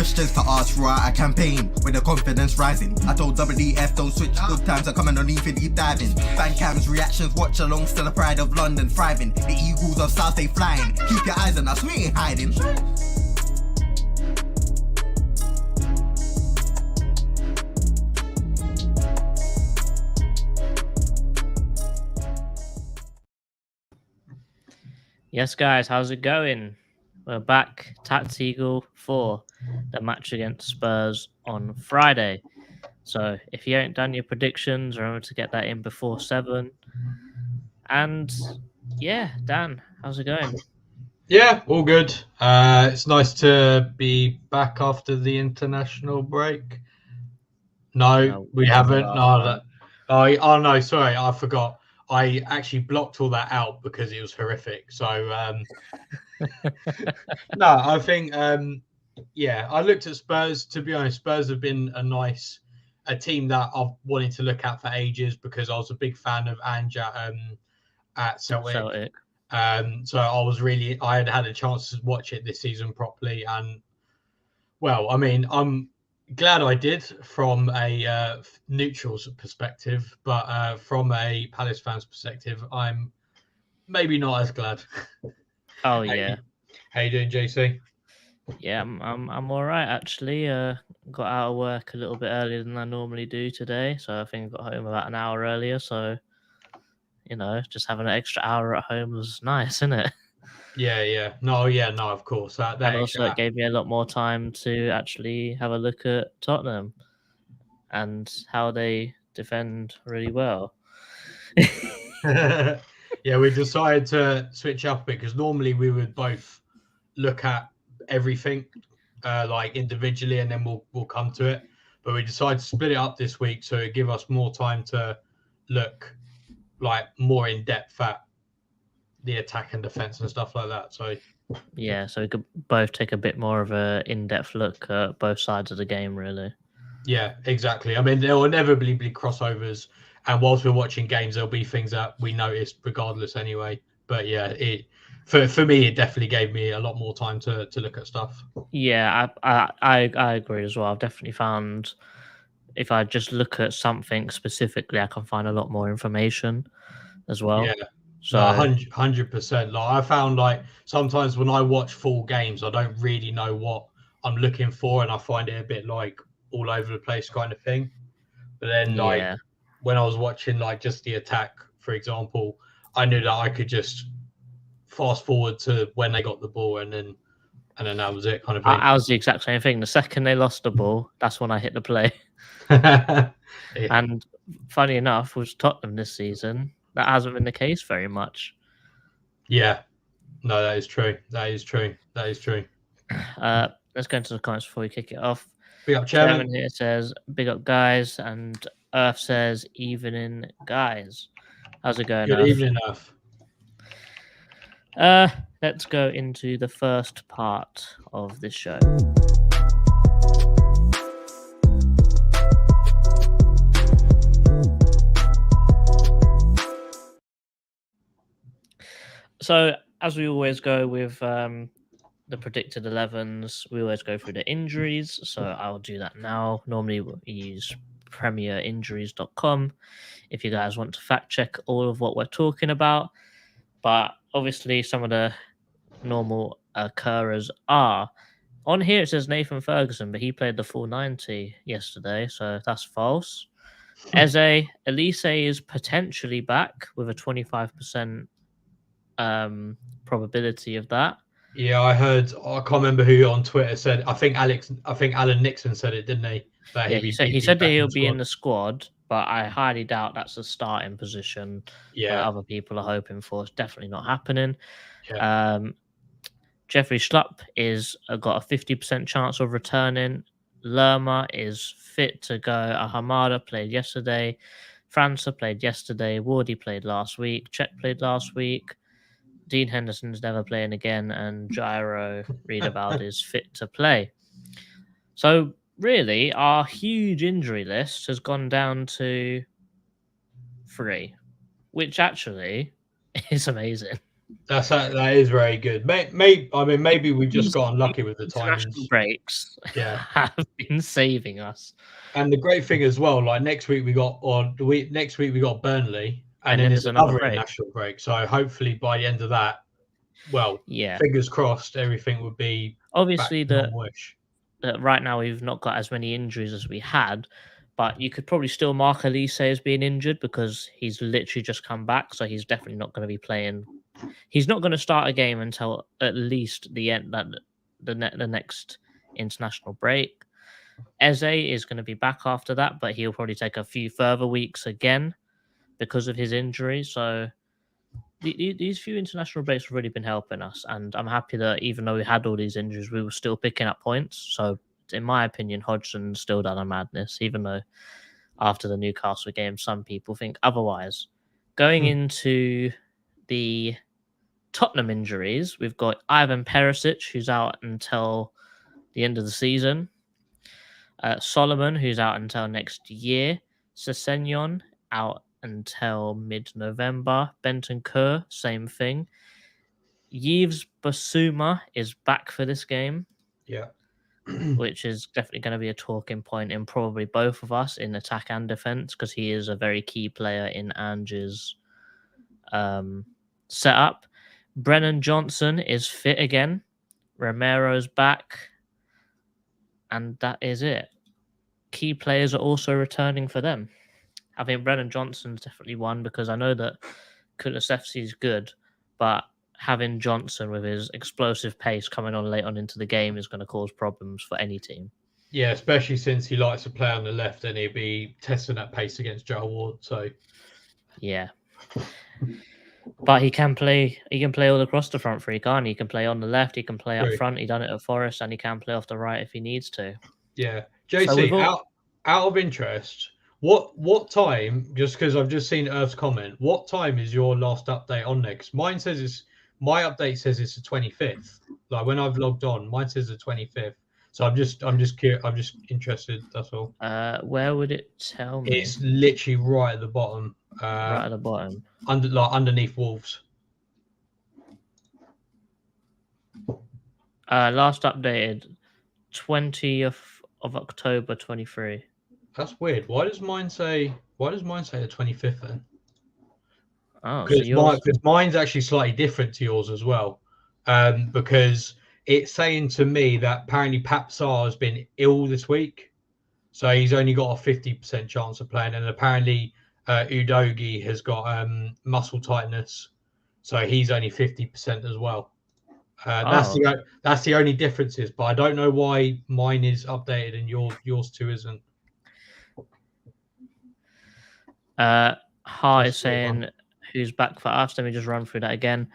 questions to ask throughout a campaign with the confidence rising. I told WDF don't switch, good times are coming on even deep diving. Fan cams, reactions, watch along, still the pride of London thriving. The Eagles of South, they flying. Keep your eyes on us, we ain't hiding. Yes, guys, how's it going? We're back, TACT-EAGLE for the match against Spurs on Friday. So if you ain't done your predictions, remember to get that in before 7. And yeah, Dan, how's it going? Yeah, all good. It's nice to be back after the international break. No, we haven't. No, no, sorry, I forgot. I actually blocked all that out because it was horrific. So, no, I think, yeah, I looked at Spurs. To be honest, Spurs have been a team that I've wanted to look at for ages because I was a big fan of Ange at Celtic. So I had a chance to watch it this season properly. And, well, I mean, I'm glad I did from a neutral perspective, but from a Palace fan's perspective, I'm maybe not as glad. Oh yeah. How you doing, JC? Yeah, I'm all right actually. Got out of work a little bit earlier than I normally do today, so I think I got home about an hour earlier. So, you know, just having an extra hour at home was nice, isn't it? Yeah. No, of course. And also, it gave me a lot more time to actually have a look at Tottenham and how they defend really well. Yeah, we decided to switch up a bit because normally we would both look at everything like individually and then we'll come to it. But we decided to split it up this week so it give us more time to look like more in depth at the attack and defense and stuff like that. So yeah, so we could both take a bit more of a in-depth look at both sides of the game, really. Yeah, exactly. I mean, there will inevitably be crossovers, and whilst we're watching games, there'll be things that we noticed regardless anyway. But yeah, for me, it definitely gave me a lot more time to look at stuff. Yeah, I agree as well. I've definitely found if I just look at something specifically, I can find a lot more information as well. Yeah. So 100%. Like I found like sometimes when I watch full games, I don't really know what I'm looking for, and I find it a bit like all over the place kind of thing. But then like when I was watching like just the attack, for example, I knew that I could just fast forward to when they got the ball and then that was it kind of thing. I was the exact same thing. The second they lost the ball, that's when I hit the play. Yeah. And funny enough, with Tottenham this season, that hasn't been the case very much. Yeah. No, that is true. Let's go into the comments before we kick it off. Big up, Chairman. Here says, big up, guys. And Earth says, evening, guys. How's it going, Good Earth? evening, Earth. Let's go into the first part of this show. So, as we always go with the predicted 11s, we always go through the injuries. So, I'll do that now. Normally, we use premierinjuries.com if you guys want to fact check all of what we're talking about. But obviously, some of the normal occurrers are on here. It says Nathan Ferguson, but he played the full 90 yesterday, so that's false. Elise is potentially back with a 25% probability of that. Yeah, I heard. I can't remember who on Twitter said. I think Alan Nixon said it, didn't he? That he said that he'll be in the squad, but I highly doubt that's a starting position. Yeah, that other people are hoping for. It's definitely not happening. Yeah. Jeffrey Schlupp is got a 50% chance of returning. Lerma is fit to go. Ahamada played yesterday. França played yesterday. Wardy played last week. Cech played last week. Dean Henderson's never playing again. And Gyro Readabout is fit to play. So, really, our huge injury list has gone down to 3, which actually is amazing. That is very good. Maybe we just These got unlucky with the international timings. breaks Yeah. have been saving us. And the great thing as well, like next week we got Burnley, and then then there's there's another another break. international break. So hopefully by the end of that, well, Yeah. fingers crossed, everything would be Obviously, back to normal-ish. that right now we've not got as many injuries as we had, but you could probably still mark Elise as being injured because he's literally just come back, so he's definitely not going to be playing. He's not going to start a game until at least the end that the next international break. Eze is going to be back after that, but he'll probably take a few further weeks again because of his injury. So these few international breaks have really been helping us, and I'm happy that even though we had all these injuries, we were still picking up points. So, in my opinion, Hodgson's still done a madness, even though after the Newcastle game, some people think otherwise. Going into the Tottenham injuries, we've got Ivan Perisic, who's out until the end of the season. Solomon, who's out until next year. Sessegnon, out until mid-November. Bentancur, same thing. Yves Basuma is back for this game, Yeah. which is definitely going to be a talking point in probably both of us in attack and defense because he is a very key player in Ange's setup. Brennan Johnson is fit again. Romero's back. And that is it. Key players are also returning for them. I think Brennan Johnson's definitely one because I know that Kulusevski is good, but having Johnson with his explosive pace coming on late on into the game is going to cause problems for any team. Yeah, especially since he likes to play on the left and he'll be testing that pace against Joe Ward. So yeah. But he can play all across the front three, can't he? He can play on the left, he can play up front, he done it at Forest, and he can play off the right if he needs to. Yeah. JC, out of interest, what time, just because I've just seen Earth's comment, what time is your last update on there? 'Cause my update says it's the 25th. Like when I've logged on, mine says the 25th. So I'm just curious, I'm just interested, that's all. Where would it tell me? It's literally right at the bottom. Right at the bottom. Underneath Wolves. Last updated 20th of October 23. That's weird. Why does mine say the 25th then? Oh, so because mine's actually slightly different to yours as well. Because it's saying to me that apparently Pap Sarr has been ill this week. So he's only got a 50% chance of playing. And apparently Udogi has got muscle tightness. So he's only 50% as well. That's the only differences. But I don't know why mine is updated and yours too isn't. Hi is saying who's back for us. Let me just run through that again.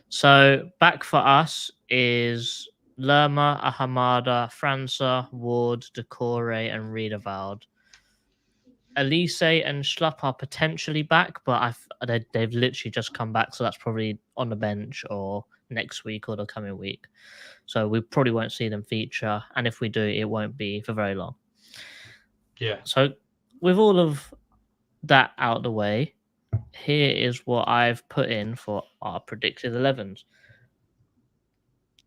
So back for us is Lerma, Ahamada, França, Ward, Decore, and Riedewald. Elise and Schlupp are potentially back, but they've literally just come back, so that's probably on the bench or next week or the coming week. So we probably won't see them feature, and if we do, it won't be for very long. Yeah. So with all of that out of the way, here is what I've put in for our predicted 11s.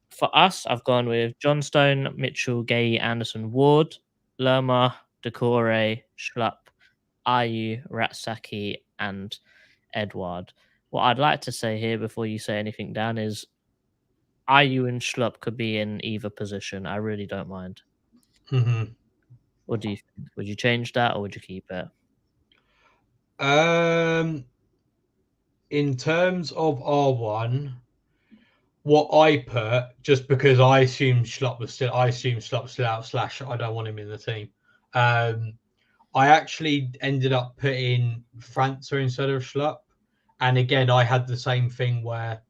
For us, I've gone with Johnstone, Mitchell, Gay, Anderson, Ward, Lerma, Decore, Schlupp, Ayew, Ratsaki, and Edouard. What I'd like to say here before you say anything, Dan, is Ayew and Schlupp could be in either position. I really don't mind. Mm-hmm. What do you think? Would you change that or would you keep it? In terms of R1, what I put, just because I assumed Schlupp was still out, / I don't want him in the team. I actually ended up putting França instead of Schlupp. And again, I had the same thing where,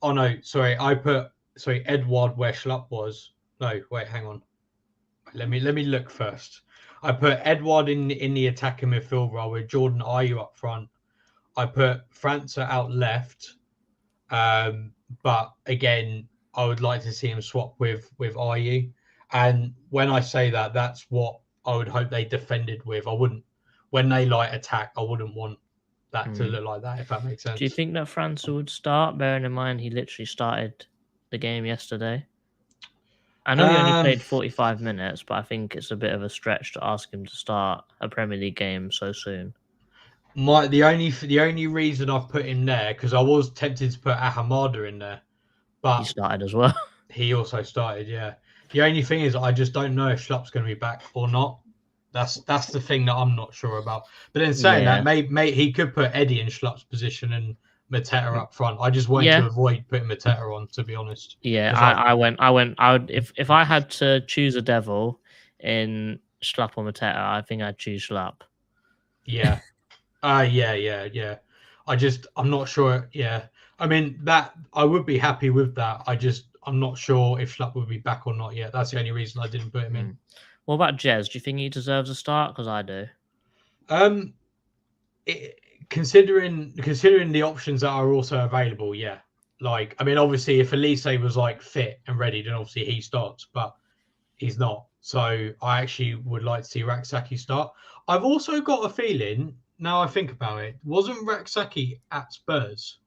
I put Edouard where Schlupp was. No, wait, hang on. Let me look first. I put Edouard in the attacking midfield role with Jordan Ayew up front. I put França out left. But again, I would like to see him swap with Ayew. And when I say that, that's what I would hope they defended with. I wouldn't, when they attack, I wouldn't want that to look like that, if that makes sense. Do you think that France would start, bearing in mind he literally started the game yesterday? I know he only played 45 minutes, but I think it's a bit of a stretch to ask him to start a Premier League game so soon. The only reason I've put him there, because I was tempted to put HAMMOND in there, but He started as well. He also started, yeah. The only thing is, I just don't know if Schlupp's going to be back or not. That's the thing that I'm not sure about. But then saying that, maybe he could put Eddie in Schlupp's position and Mateta up front. I just wanted to avoid putting Mateta on, to be honest. Yeah, I would if I had to choose a devil in Schlupp or Mateta, I think I'd choose Schlupp. Yeah. Yeah. I'm not sure. Yeah. I mean, that I would be happy with that. I'm not sure if Schlupp would be back or not yet. That's the only reason I didn't put him in. What about Jez? Do you think he deserves a start? Because I do. Considering the options that are also available, yeah. Like, I mean, obviously, if Elise was like fit and ready, then obviously he starts, but he's not. So I actually would like to see Raksaki start. I've also got a feeling, now I think about it, wasn't Raksaki at Spurs?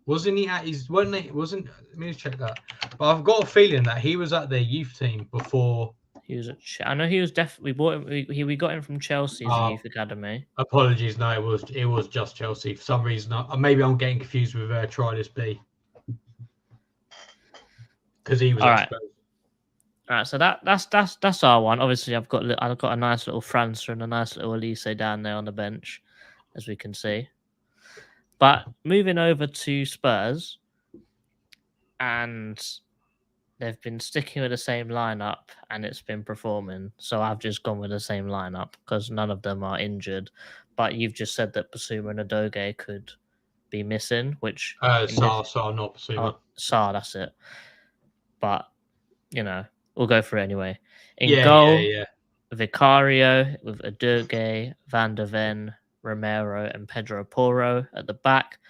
Wasn't he at his? Let me check that. But I've got a feeling that he was at their youth team before. He was at. I know he was definitely. We bought him. We got him from Chelsea's youth academy. Apologies, no, it was just Chelsea for some reason. Maybe I'm getting confused with Try This B, because he was all at right. Spurs. All right, so that's our one. Obviously, I've got a nice little França and a nice little Elise down there on the bench, as we can see. But moving over to Spurs, and they've been sticking with the same lineup, and it's been performing. So I've just gone with the same lineup because none of them are injured. But you've just said that Basuma and Adoge could be missing, which Sarr, not Basuma. Sarr, that's it. But we'll go for it anyway. In goal, Vicario with Adoge, Van der Ven, Romero, and Pedro Porro at the back,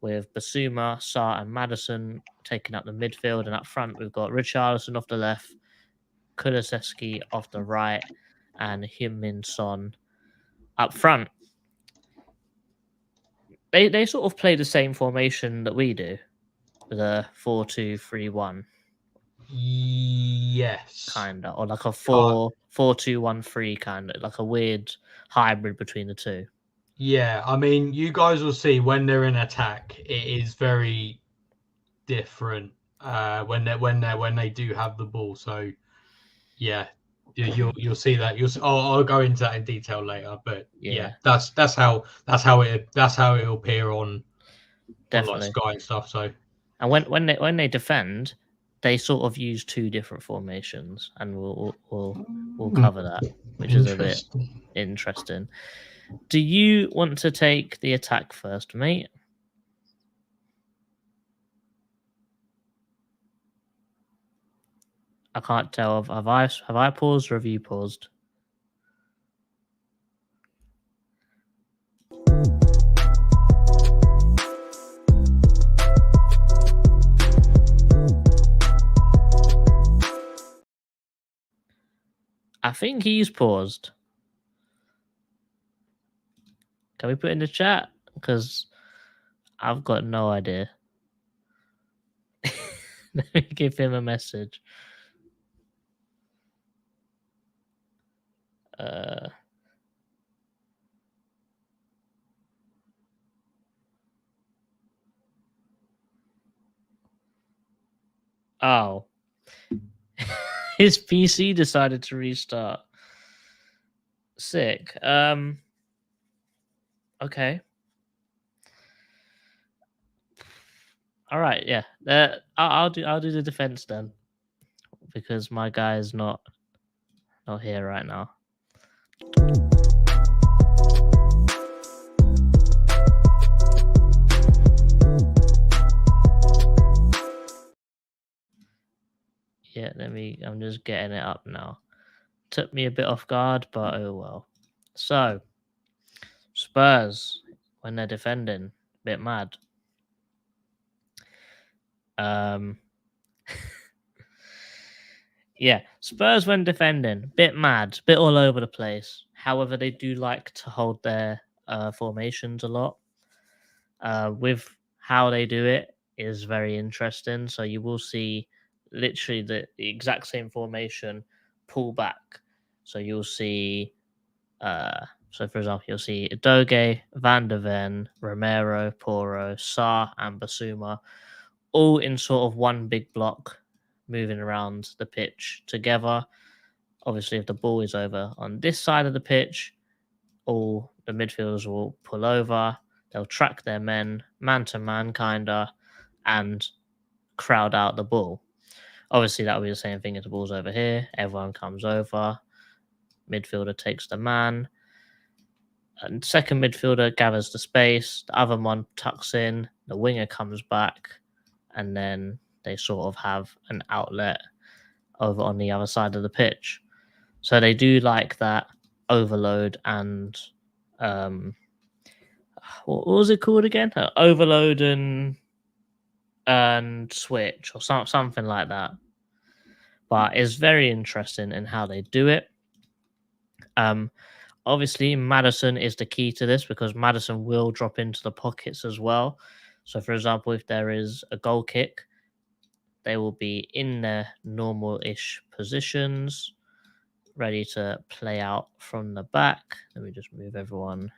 with Basuma, Sarr, and Maddison taking up the midfield. And up front, we've got Richarlison off the left, Kulusevski off the right, and Heung-min Son up front. They sort of play the same formation that we do, with a 4-2-3-1. Yes. Kind of. Or like a 4-2-1-3 kind of. Like a weird hybrid between the two. Yeah, I mean, you guys will see when they're in attack, it is very different when they do have the ball. So, yeah, you'll see that. I'll go into that in detail later, but yeah, that's how it'll appear on like Sky and stuff. So, and when they defend, they sort of use two different formations, and we'll cover that, which is a bit interesting. Do you want to take the attack first, mate? I can't tell. Have I paused or have you paused? I think he's paused. Can we put in the chat? Because I've got no idea. Let me give him a message. Oh. His PC decided to restart. Sick. Okay. All right, yeah. I'll do the defense then, because my guy is not here right now. Yeah, I'm just getting it up now. Took me a bit off guard, but oh well. So, Spurs, when they're defending, a bit mad. Yeah, Spurs when defending, bit mad, bit all over the place. However, they do like to hold their formations a lot. With how they do it is very interesting. So you will see literally the exact same formation pull back. So you'll see, so for example, you'll see Doge, Van der Ven, Romero, Poro, Sa, and Basuma, all in sort of one big block, moving around the pitch together. Obviously, if the ball is over on this side of the pitch, all the midfielders will pull over. They'll track their men, man to man, kinda, and crowd out the ball. Obviously, that will be the same thing if the ball's over here. Everyone comes over. Midfielder takes the man. And second midfielder gathers the space. The other one tucks in. The winger comes back. And then they sort of have an outlet over on the other side of the pitch. So they do like that overload and what was it called again? Overload and switch or something like that. But it's very interesting in how they do it. Obviously, Maddison is the key to this because Maddison will drop into the pockets as well. So, for example, if there is a goal kick, they will be in their normal-ish positions, ready to play out from the back. Let me just move everyone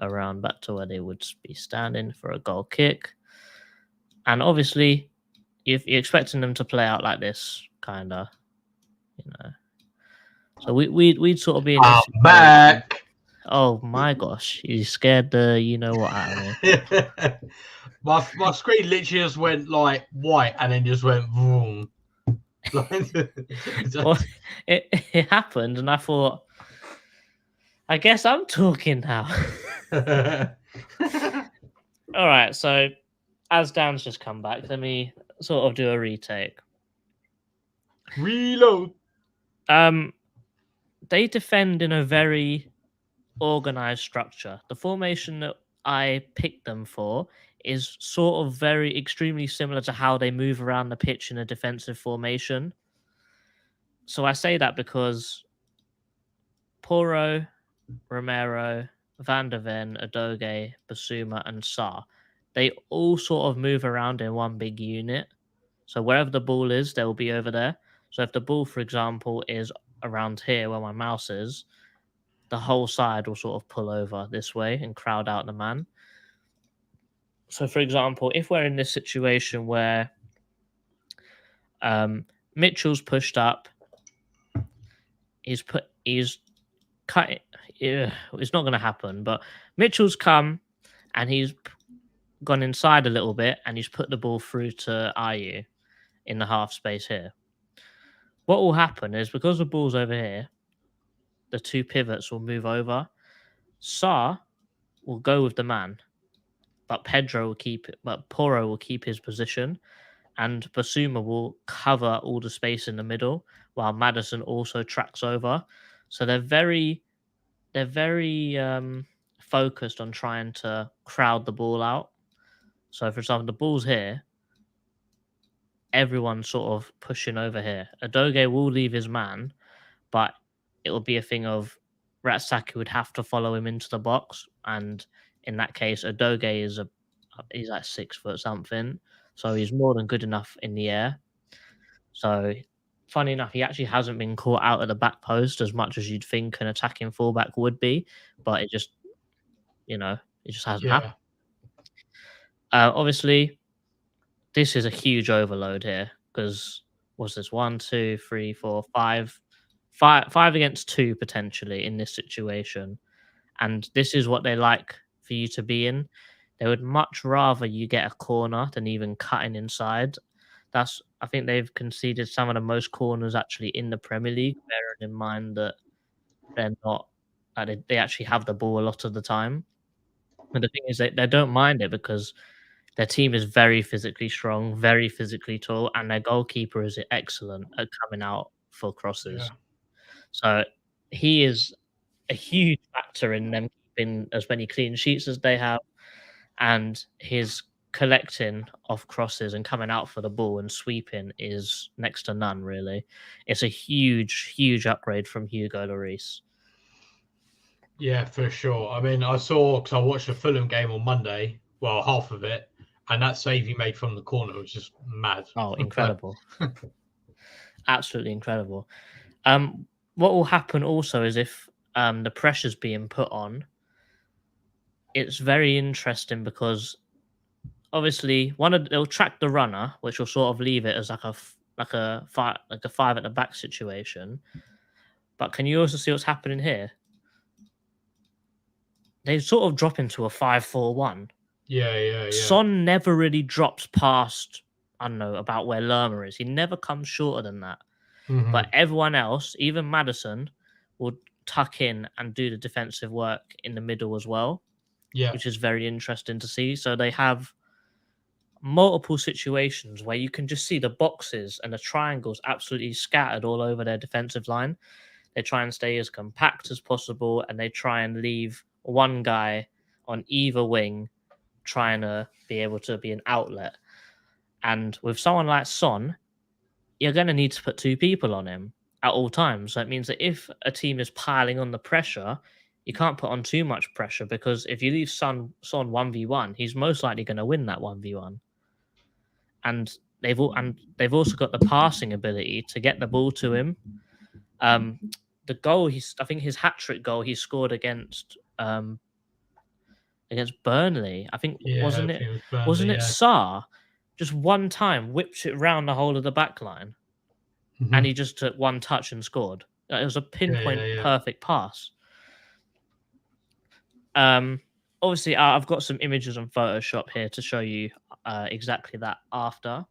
around back to where they would be standing for a goal kick. And obviously, if you're expecting them to play out like this, kind of, you know. So we'd sort of be in this I'm back. Oh my gosh, you scared the you know what out of me. my screen literally just went like white and then just went boom. Well, it happened, and I thought, I guess I'm talking now. All right, so as Dan's just come back, let me sort of do a retake. Reload. They defend in a very organized structure. The formation that I picked them for is sort of very extremely similar to how they move around the pitch in a defensive formation. So I say that because Poro, Romero, Van der Ven, Adoge, Basuma, and Sa, they all sort of move around in one big unit. So wherever the ball is, they'll be over there. So if the ball, for example, is around here where my mouse is, the whole side will sort of pull over this way and crowd out the man. So, for example, if we're in this situation where Mitchell's pushed up, he's cut. It's not going to happen. But Mitchell's come and he's gone inside a little bit and he's put the ball through to IU in the half space here. What will happen is because the ball's over here, the two pivots will move over. Sa will go with the man, but Poro will keep his position, and Basuma will cover all the space in the middle, while Maddison also tracks over. So they're very focused on trying to crowd the ball out. So, for example, the ball's here. Everyone's sort of pushing over here. Adoge will leave his man, but it will be a thing of Ratsaki would have to follow him into the box, and in that case, Adoge he's like 6 foot something, so he's more than good enough in the air. So, funny enough, he actually hasn't been caught out at the back post as much as you'd think an attacking fullback would be, but it just hasn't happened. Obviously, this is a huge overload here because what's this? 1, 2, 3, 4, 5 against 2 potentially in this situation, and this is what they like for you to be in. They would much rather you get a corner than even cutting inside. I think they've conceded some of the most corners actually in the Premier League, bearing in mind that they're not they actually have the ball a lot of the time. But the thing is they don't mind it because their team is very physically strong, very physically tall, and their goalkeeper is excellent at coming out for crosses. Yeah. So he is a huge factor in them keeping as many clean sheets as they have, and his collecting of crosses and coming out for the ball and sweeping is next to none, really. It's a huge, huge upgrade from Hugo Lloris. Yeah, for sure. I mean, I saw because I watched the Fulham game on Monday. Well, half of it, and that save he made from the corner was just mad. Oh, incredible. Absolutely incredible. What will happen also is if the pressure's being put on, it's very interesting because obviously they'll track the runner, which will sort of leave it as like a five at the back situation. But can you also see what's happening here? They sort of drop into a 5-4-1. Yeah. Son never really drops past, I don't know, about where Lerma is. He never comes shorter than that. Mhm. But everyone else, even Maddison, will tuck in and do the defensive work in the middle as well, Yeah, which is very interesting to see. So they have multiple situations where you can just see the boxes and the triangles absolutely scattered all over their defensive line. They try and stay as compact as possible, and they try and leave one guy on either wing trying to be able to be an outlet. And with someone like Son, you're going to need to put two people on him at all times. So it means that if a team is piling on the pressure, you can't put on too much pressure, because if you leave Son 1v1, he's most likely going to win that 1v1. And they've also got the passing ability to get the ball to him. The goal I think his hat trick goal he scored against Burnley. I think yeah. wasn't I it? think was Burnley, Wasn't it yeah. Sarr? Just one time whipped it round the whole of the back line, Mhm. and he just took one touch and scored. It was a pinpoint yeah. perfect pass. Obviously, I've got some images on Photoshop here to show you exactly that after.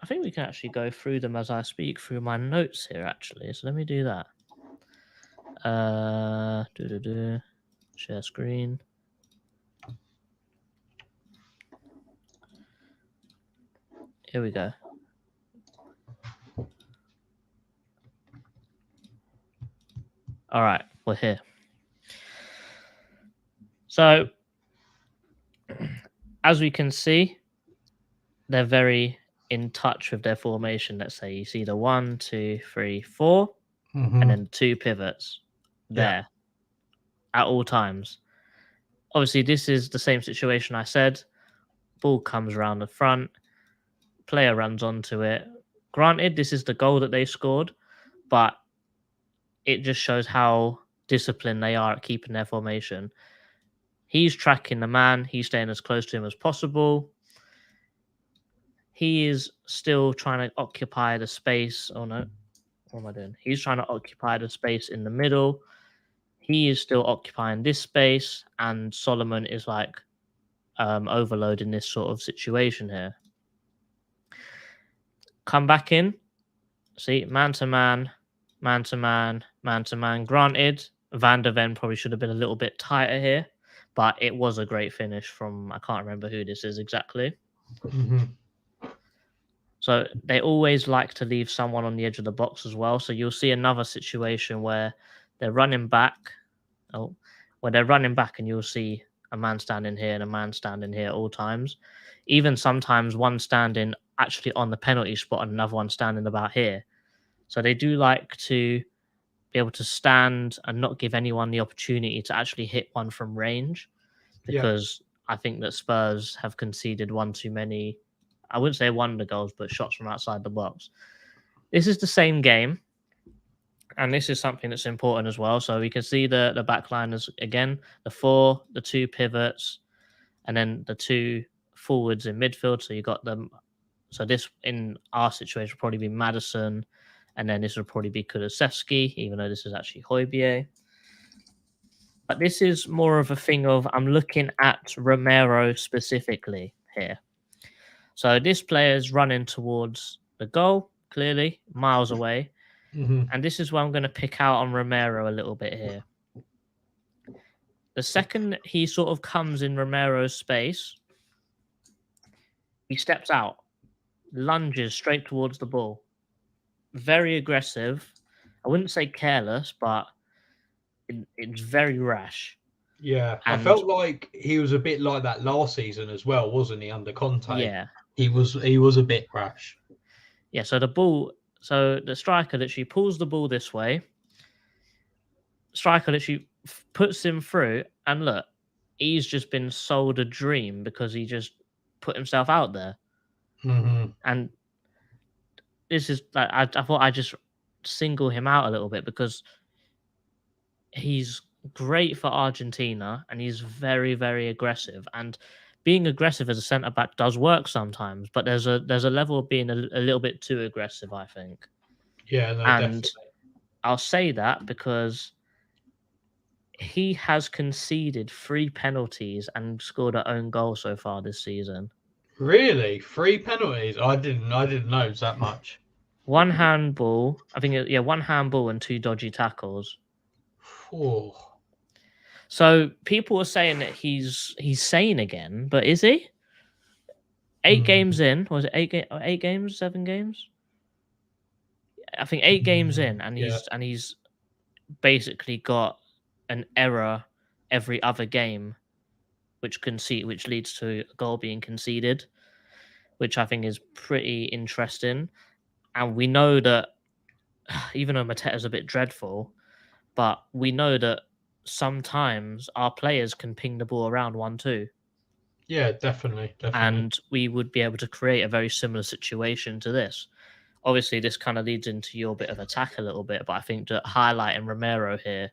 I think we can actually go through them as I speak through my notes here, actually. So let me do that. Share screen. Here we go. All right, we're here. So, as we can see, they're very in touch with their formation. Let's say you see the 1, 2, 3, 4, Mhm. and then 2 pivots there at all times. Obviously, this is the same situation I said. Ball comes around the front, player runs onto it. Granted, this is the goal that they scored, but it just shows how disciplined they are at keeping their formation. He's tracking the man. He's staying as close to him as possible. He is still trying to occupy the space. Oh no, what am I doing? He's trying to occupy the space in the middle. He is still occupying this space, and Solomon is like overloading this sort of situation here. Come back in. See, man to man, man to man, man to man. Granted, Van der Ven probably should have been a little bit tighter here, but it was a great finish from, I can't remember who this is exactly. Mhm. So they always like to leave someone on the edge of the box as well. So you'll see another situation where they're running back. Where they're running back, and you'll see a man standing here and a man standing here at all times. Even sometimes one standing actually on the penalty spot and another one standing about here. So they do like to be able to stand and not give anyone the opportunity to actually hit one from range, because I think that Spurs have conceded one too many. I wouldn't say wonder goals, but shots from outside the box. This is the same game, and this is something that's important as well. So we can see the back line is, again, the 4, the 2 pivots, and then the 2 forwards in midfield. So you got them. So this, in our situation, will probably be Maddison, and then this will probably be Kulusevski, even though this is actually Højbjerg. But this is more of a thing of, I'm looking at Romero specifically here. So this player is running towards the goal, clearly, miles away. Mhm. And this is where I'm going to pick out on Romero a little bit here. The second he sort of comes in Romero's space, he steps out, lunges straight towards the ball. Very aggressive. I wouldn't say careless, but it's very rash. Yeah, I And- felt like he was a bit like that last season as well, wasn't he? Under Conte, Yeah. he was a bit rash. Yeah, so the ball, So the striker literally pulls the ball this way. Striker literally puts him through, and look, he's just been sold a dream because he just put himself out there. And this is like I thought I just single him out a little bit because he's great for Argentina and he's very, very aggressive. And being aggressive as a centre back does work sometimes, but there's a level of being a little bit too aggressive, I think. Yeah, no, And definitely. I'll say that because he has conceded 3 penalties and scored an own goal so far this season. Really? 3 penalties? I didn't know it was that much. 1 handball, I think, 1 handball and 2 dodgy tackles. Oh. So people are saying that he's sane again, but is he? 8 games in, was it 8 games, 7 games? I think 8 games in, and he's basically got an error every other game, which leads to a goal being conceded, which I think is pretty interesting. And we know that even though Mateta's a bit dreadful, but we know that sometimes our players can ping the ball around 1-2. Yeah, definitely. And we would be able to create a very similar situation to this. Obviously, this kind of leads into your bit of attack a little bit, but I think that highlighting Romero here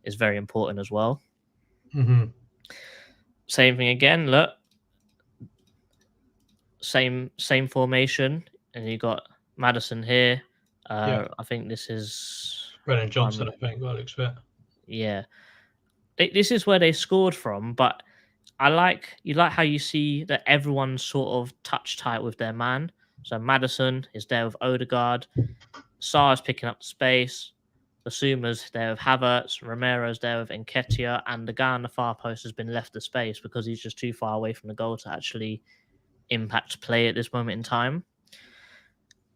is very important as well. Same thing again. Look, same formation, and you got Maddison here. I think this is Brennan Johnson. I think by the looks of it. Yeah, this is where they scored from, but I like how you see that everyone's sort of touch tight with their man. So Maddison is there with Odegaard, Sarr's picking up the space, Basuma's there with Havertz, Romero's there with Nketiah, and the guy on the far post has been left the space because he's just too far away from the goal to actually impact play at this moment in time.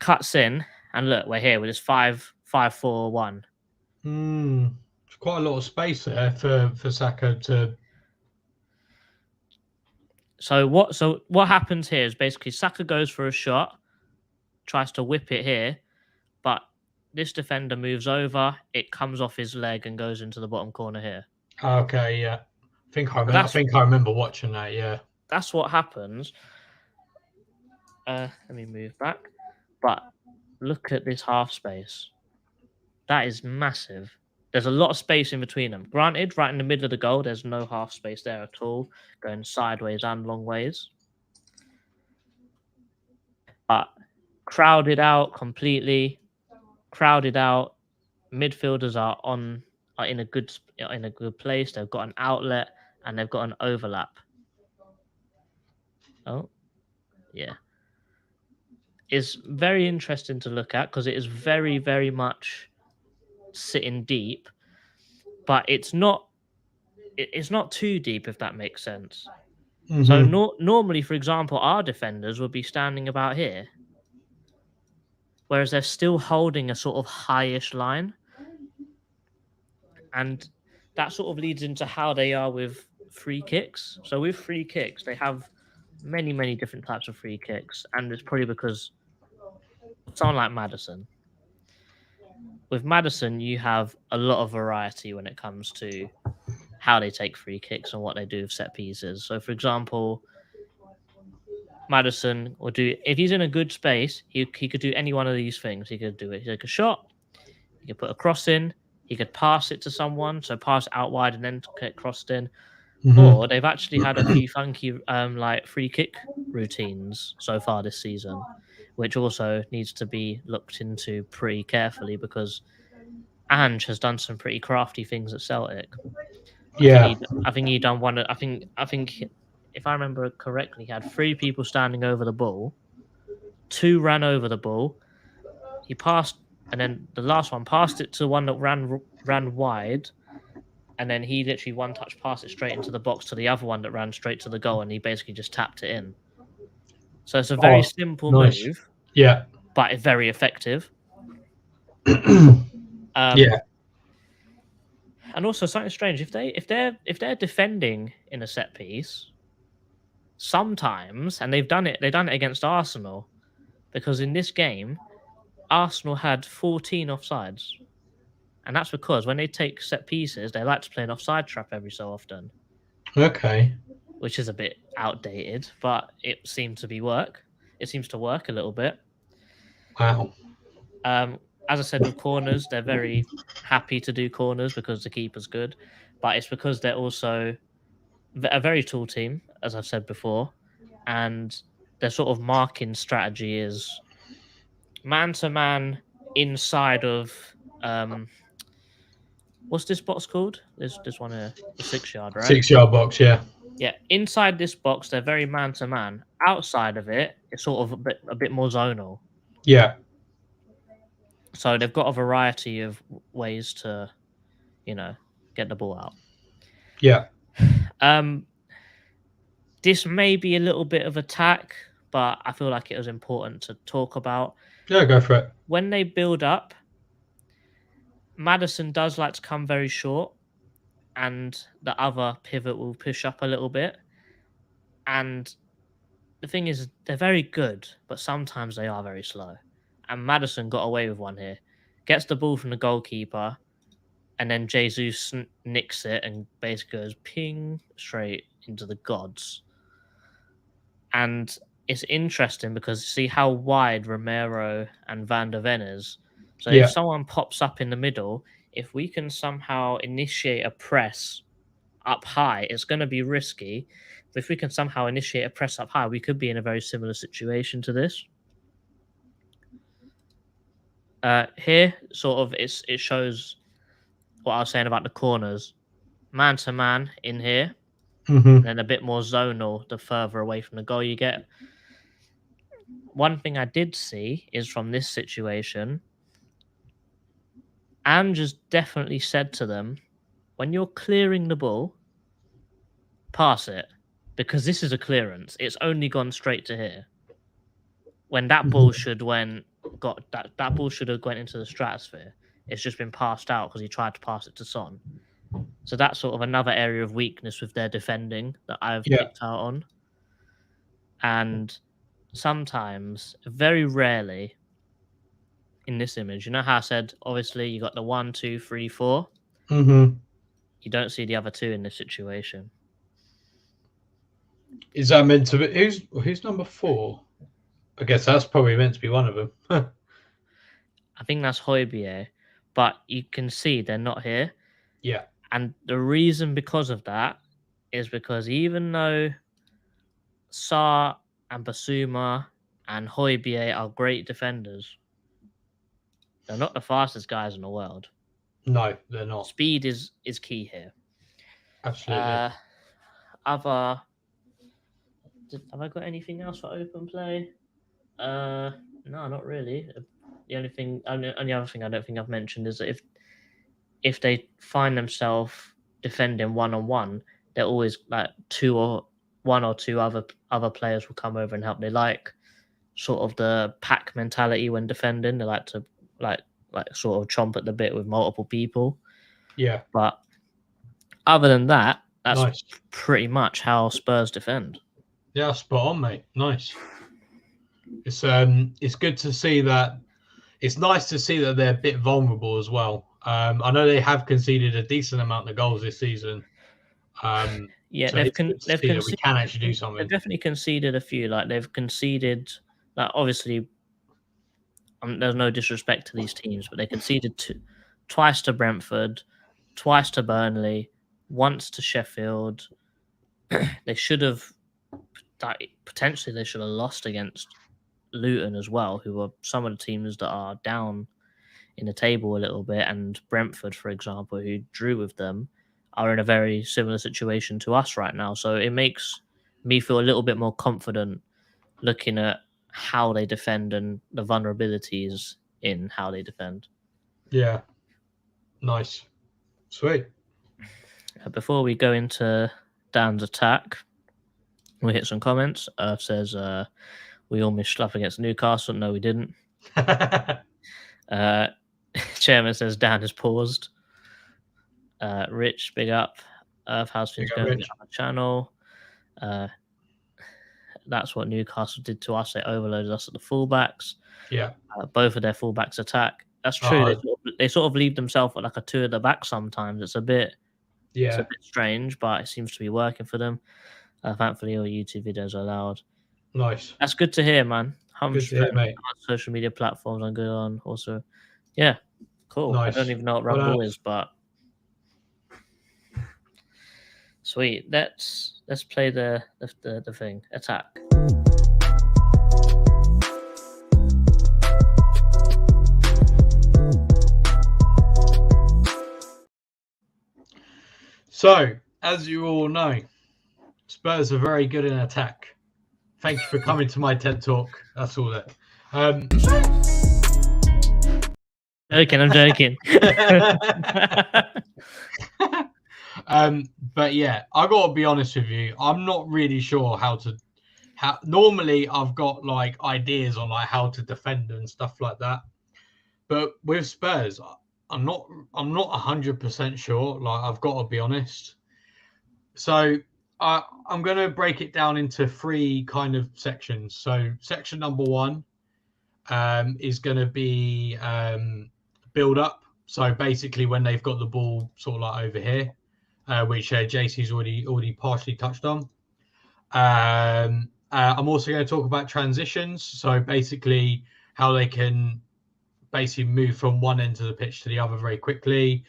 Cuts in, and look, we're here with this 5-4-1. It's quite a lot of space there for Saka to. So what happens here is basically Saka goes for a shot, tries to whip it here, but this defender moves over, it comes off his leg and goes into the bottom corner here. Okay, yeah. I think I remember watching that, yeah. That's what happens. Let me move back. But look at this half space. That is massive. There's a lot of space in between them. Granted, right in the middle of the goal, there's no half space there at all, going sideways and long ways. But crowded out completely. Crowded out. Midfielders are in a good place. They've got an outlet and they've got an overlap. Oh, yeah. It's very interesting to look at because it is very, very much sitting deep, but it's not too deep, if that makes sense. So normally, for example, our defenders would be standing about here, whereas they're still holding a sort of highish line, and that sort of leads into how they are with free kicks. So with free kicks, they have many, many different types of free kicks, and it's probably because someone like Maddison. With Maddison, you have a lot of variety when it comes to how they take free kicks and what they do with set pieces. So, for example, Maddison will do, if he's in a good space, he could do any one of these things. He could do it. He could take a shot, he could put a cross in, he could pass it to someone, so pass it out wide and then get crossed in. Or they've actually had a few funky like free kick routines so far this season, which also needs to be looked into pretty carefully because Ange has done some pretty crafty things at Celtic. I think he done one. I think if I remember correctly, he had 3 people standing over the ball, 2 ran over the ball. He passed, and then the last one passed it to one that ran wide, and then he literally one touch passed it straight into the box to the other one that ran straight to the goal, and he basically just tapped it in. So it's a very simple move, but it's very effective. And also something strange, if they're defending in a set piece, sometimes, and they've done it against Arsenal, because in this game, Arsenal had 14 offsides. And that's because when they take set pieces, they like to play an offside trap every so often, Okay. which is a bit outdated, but it seems to work. It seems to work a little bit. Wow. As I said, with corners, they're very happy to do corners because the keeper's good, but it's because they're also a very tall team, as I've said before, and their sort of marking strategy is man to man inside of what's this box called? This one here, the 6-yard, right? 6-yard box, yeah. Yeah, inside this box, they're very man to man. Outside of it, it's sort of a bit more zonal. Yeah. So they've got a variety of ways to, get the ball out. Yeah. This may be a little bit of attack, but I feel like it was important to talk about. Yeah, go for it. When they build up, Maddison does like to come very short, and the other pivot will push up a little bit. And the thing is, they're very good, but sometimes they are very slow. And Maddison got away with one here. Gets the ball from the goalkeeper, and then Jesus nicks it and basically goes ping straight into the gods. And it's interesting because you see how wide Romero and Van der Ven is. So Yeah. if someone pops up in the middle, if we can somehow initiate a press up high, it's going to be risky. But if we can somehow initiate a press up high, we could be in a very similar situation to this. Here, sort of, it shows what I was saying about the corners. Man to man in here, and then a bit more zonal the further away from the goal you get. One thing I did see is from this situation, Andrews definitely said to them, when you're clearing the ball, pass it, because this is a clearance. It's only gone straight to here. When that ball should that ball should have gone into the stratosphere. It's just been passed out because he tried to pass it to Son. So that's sort of another area of weakness with their defending that I've picked out on. And sometimes, very rarely, in this image, you know how I said, obviously, you got the 1, 2, 3, 4? You don't see the other two in this situation. Is that meant to be... Who's number 4? I guess that's probably meant to be one of them. I think that's Højbjerg, but you can see they're not here. Yeah. And the reason because of that is because even though Sarr and Basuma and Højbjerg are great defenders, they're not the fastest guys in the world. No, they're not. Speed is key here. Absolutely. Have I got anything else for open play? No, not really. The only other thing I don't think I've mentioned is that if they find themselves defending 1-on-1, they're always like one or two other players will come over and help. They like sort of the pack mentality when defending. They like to like sort of chomp at the bit with multiple people. Yeah. But other than that, that's nice. Pretty much how Spurs defend. Yeah, spot on, mate. Nice. It's good to see that. It's nice to see that they're a bit vulnerable as well. I know they have conceded a decent amount of goals this season. Yeah, so they've conceded. We can actually do something. They've definitely conceded a few. Like they've conceded. Like obviously, there's no disrespect to these teams, but they conceded twice to Brentford, twice to Burnley, once to Sheffield. They should have. Potentially, they should have lost against Luton as well, who are some of the teams that are down in the table a little bit, and Brentford, for example, who drew with them, are in a very similar situation to us right now. So it makes me feel a little bit more confident looking at how they defend and the vulnerabilities in how they defend. Yeah. Nice. Sweet. Before we go into Dan's attack, we hit some comments. Earth says, we all missed Schluff against Newcastle. No, we didn't. Chairman says Dan has paused. Rich, big up. Earth, how's things going on the channel? That's what Newcastle did to us. They overloaded us at the fullbacks. Yeah. Both of their fullbacks attack. That's true. Oh, They sort of leave themselves at like a 2 at the back sometimes. It's a bit strange, but it seems to be working for them. Thankfully, all YouTube videos are allowed. Nice. That's good to hear, man. Good to hear, mate. Social media platforms I'm good on. Also, yeah, cool. Nice. I don't even know what Rumble is, but sweet. Let's play the thing. Attack. So, as you all know, Spurs are very good in attack. Thank you for coming to my TED Talk. That's all that. I'm joking. But yeah, I gotta be honest with you. I'm not really sure how. Normally, I've got like ideas on like how to defend and stuff like that. But with Spurs, I'm not 100% sure. Like, I've got to be honest. So I'm going to break it down into 3 kind of sections. So section number 1 is going to be build up. So basically when they've got the ball sort of like over here, which JC's already partially touched on. I'm also going to talk about transitions. So basically how they can basically move from one end of the pitch to the other very quickly.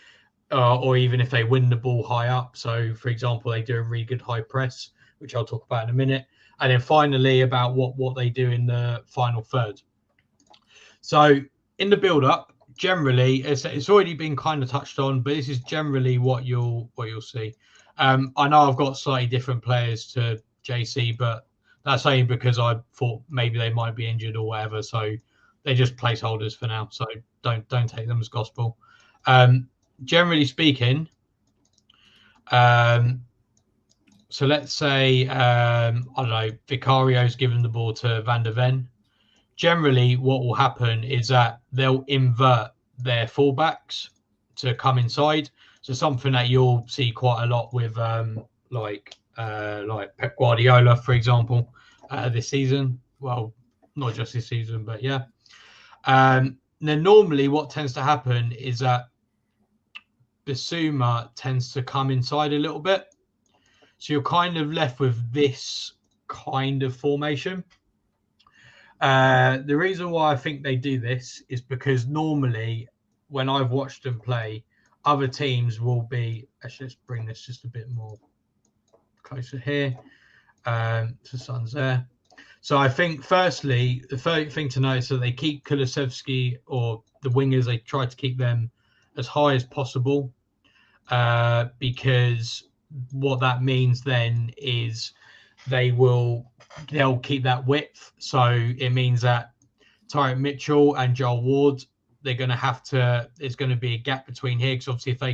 Or even if they win the ball high up. So, for example, they do a really good high press, which I'll talk about in a minute. And then finally about what they do in the final third. So in the build-up, generally, it's already been kind of touched on, but this is generally what you'll see. I know I've got slightly different players to JC, but that's only because I thought maybe they might be injured or whatever. So they're just placeholders for now. So don't take them as gospel. Generally speaking, so let's say, I don't know, Vicario's given the ball to Van der Ven. Generally, what will happen is that they'll invert their fullbacks to come inside. So something that you'll see quite a lot with like Pep Guardiola, for example, this season. Well, not just this season, but yeah. Then normally what tends to happen is that Bissouma tends to come inside a little bit. So you're kind of left with this kind of formation. The reason why I think they do this is because normally when I've watched them play, other teams will be... Actually, let's bring this just a bit more closer here. So Son's there. So I think, firstly, the first thing to note is that they keep Kulusevski, or the wingers, they try to keep them as high as possible. Because what that means then is they'll keep that width. So it means that Tyreek Mitchell and Joel Ward, they're going to have to. There's going to be a gap between here, because obviously if they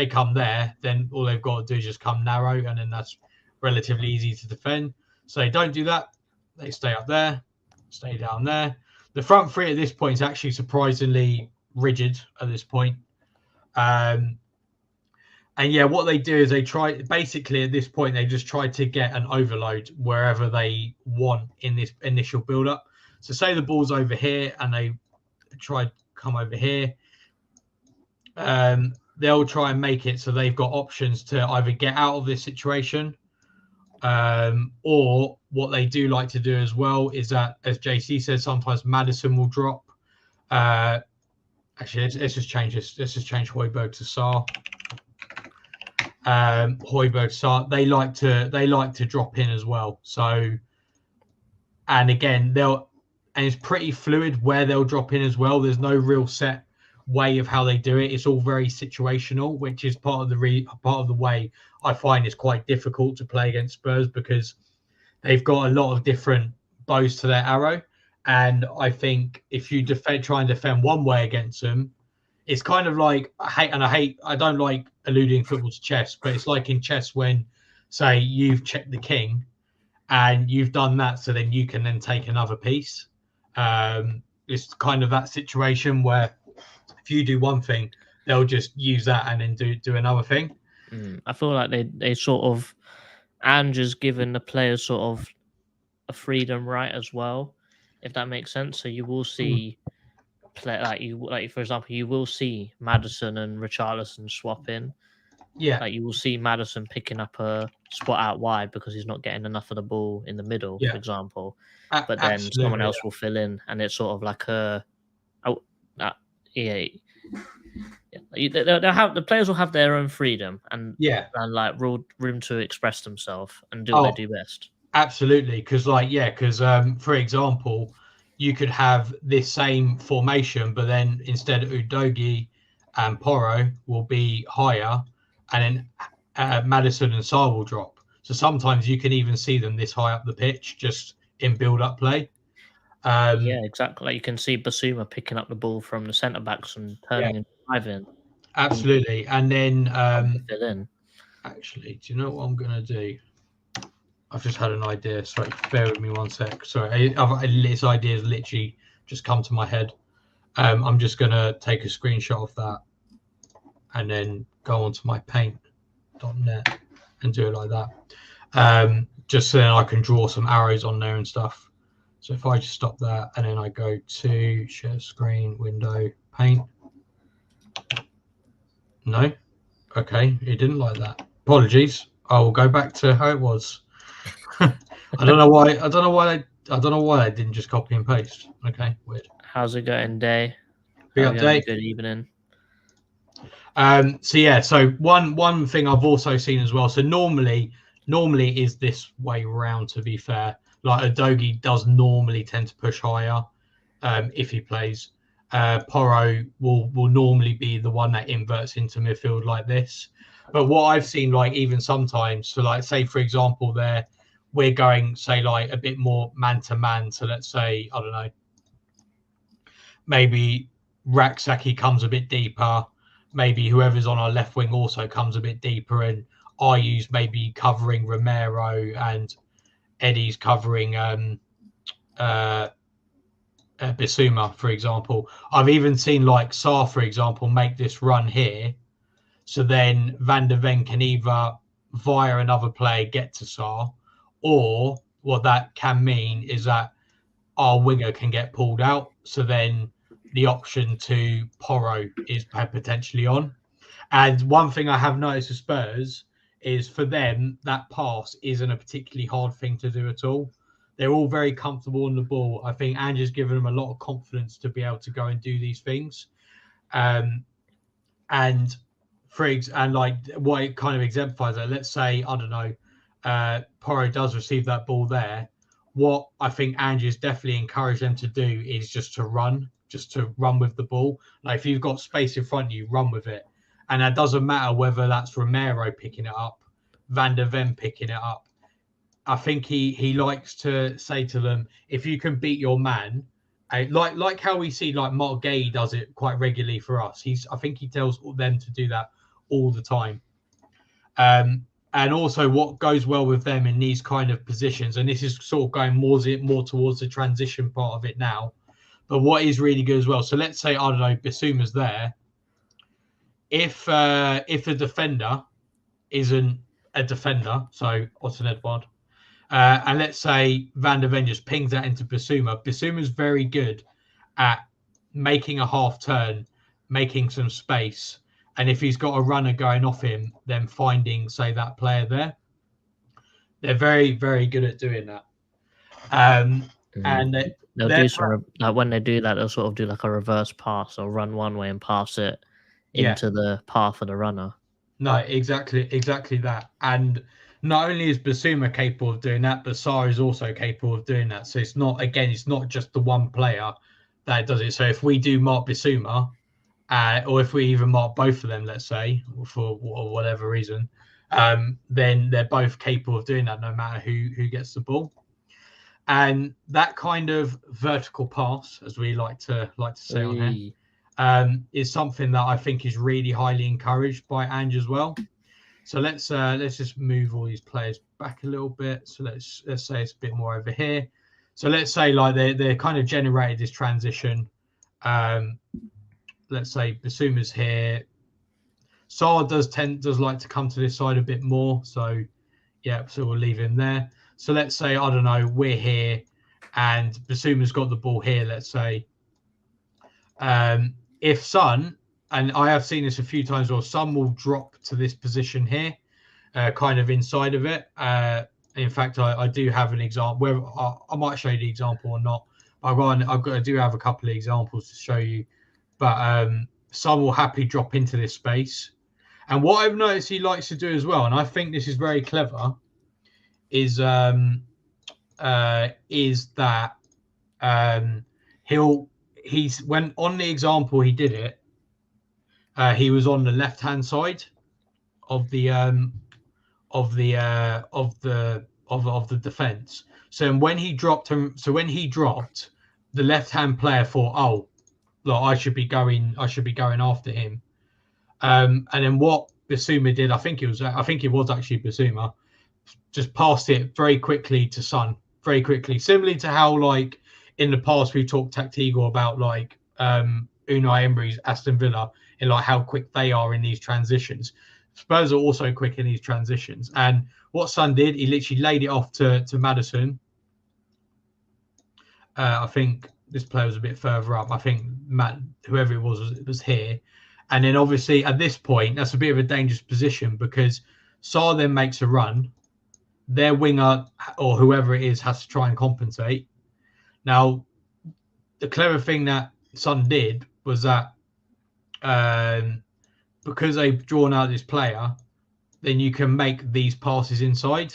come there, then all they've got to do is just come narrow, and then that's relatively easy to defend. So they don't do that. They stay up there, stay down there. The front three at this point is actually surprisingly rigid at this point. And yeah, what they do is they try, basically at this point, they just try to get an overload wherever they want in this initial build-up. So say the ball's over here and they try to come over here. They'll try and make it so they've got options to either get out of this situation, or what they do like to do as well is that, as JC said, sometimes Maddison will drop. Actually, let's just change this. Let's just change Højbjerg to Sarr. Højbjerg, Sarr, they like to drop in as well. So, and again, it's pretty fluid where they'll drop in as well. There's no real set way of how they do it. It's all very situational, which is part of the way I find it's quite difficult to play against Spurs, because they've got a lot of different bows to their arrow. And I think if you try and defend one way against them, it's kind of like, I don't like alluding football to chess, but it's like in chess when, say, you've checked the king and you've done that, so then you can then take another piece. It's kind of that situation where if you do one thing, they'll just use that and then do another thing. I feel like they sort of, Andrew's given the players sort of a freedom right as well. if that makes sense. So you will see for example, you will see Madison and Richarlison swap in. Yeah, Like you will see Madison picking up a spot out wide because he's not getting enough of the ball in the middle, Yeah. for example. But then absolutely. someone else will fill in, and it's sort of like they'll have the players will have their own freedom and like room to express themselves and do what they do best. Absolutely, because for example, you could have this same formation, but then instead of Udogie and Porro will be higher, and then Madison and Sarr will drop. So sometimes you can even see them this high up the pitch, just in build-up play. Yeah, exactly. Like you can see Basuma picking up the ball from the centre backs and turning and driving. Absolutely, and then fill in. Actually, do you know what I'm gonna do? I've just had an idea. Sorry, bear with me 1 sec. Sorry, this idea has literally just come to my head. I'm just gonna take a screenshot of that and then go onto my paint.net and do it like that. Just so then I can draw some arrows on there and stuff. So if I just stop that and then I go to share screen, window, paint. No, okay, it didn't like that. Apologies. I will go back to how it was. I don't know why I didn't just copy and paste. Okay, weird. How's it going, Day? Big update. Good evening. So one thing I've also seen as well. So normally is this way round, to be fair. Like Udogie does normally tend to push higher if he plays. Porro will normally be the one that inverts into midfield like this. But what I've seen, like even sometimes, so like say for example, we're going say like a bit more man to man. So let's say I don't know, maybe Raksaki comes a bit deeper. Maybe whoever's on our left wing also comes a bit deeper, and Ayu's maybe covering Romero and Eddie's covering Bissouma, for example. I've even seen like Sarr, for example, make this run here. So then Van der Ven can either via another player get to Sarr, or what that can mean is that our winger can get pulled out. So then the option to Porro is potentially on. And one thing I have noticed with Spurs is for them, that pass isn't a particularly hard thing to do at all. They're all very comfortable on the ball. I think Andrew's given them a lot of confidence to be able to go and do these things. And like what it kind of exemplifies that, let's say, I don't know, Porro does receive that ball there. What I think Andrew's definitely encouraged them to do is just to run with the ball. Like if you've got space in front of you, run with it. And that doesn't matter whether that's Romero picking it up, Van der Ven picking it up. I think he likes to say to them, if you can beat your man, like how we see like Mark Gay does it quite regularly for us. I think he tells them to do that all the time. And also what goes well with them in these kind of positions, and this is sort of going more towards the transition part of it now, but what is really good as well. So let's say, I don't know, Bissouma's there. If a defender isn't a defender, so Otton Edouard, and let's say Van der Ven just pings that into Bissouma. Bissouma's very good at making a half turn, making some space, and if he's got a runner going off him, then finding, say, that player there. They're very, very good at doing that. And they'll do some, like when they do that, they'll sort of do like a reverse pass or run one way and pass it into the path of the runner. No, exactly that. And not only is Bissouma capable of doing that, but Sarr is also capable of doing that. So it's not just the one player that does it. So if we do mark Bissouma, or if we even mark both of them, let's say, for whatever reason, then they're both capable of doing that no matter who gets the ball. And that kind of vertical pass, as we like to say on here, is something that I think is really highly encouraged by Ange as well. So let's just move all these players back a little bit. So let's say it's a bit more over here. So let's say like they're kind of generated this transition. Let's say Bissouma's here. Sarr does like to come to this side a bit more. So yeah, so we'll leave him there. So let's say, I don't know, we're here and Basuma's got the ball here, let's say, if Son, and I have seen this a few times, or Son will drop to this position here, kind of inside of it. In fact, I do have an example where I might show you the example or not. I do have a couple of examples to show you, but Son will happily drop into this space. And what I've noticed he likes to do as well, and I think this is very clever, is that when on the example he did it, he was on the left hand side of the defense. So when he dropped, the left hand player thought, oh, look, I should be going after him. And then what Bissouma did, I think it was actually Bissouma, just passed it very quickly to Son, very quickly, similarly to how, like, in the past we've talked TACT-EAGLE about, like, Unai Emery's Aston Villa, and like how quick they are in these transitions. Spurs are also quick in these transitions. And what Son did, he literally laid it off to Maddison. I think this player was a bit further up. I think whoever it was here. And then obviously at this point, that's a bit of a dangerous position because Sarr then makes a run. Their winger or whoever it is has to try and compensate. Now, the clever thing that Son did was that because they've drawn out this player, then you can make these passes inside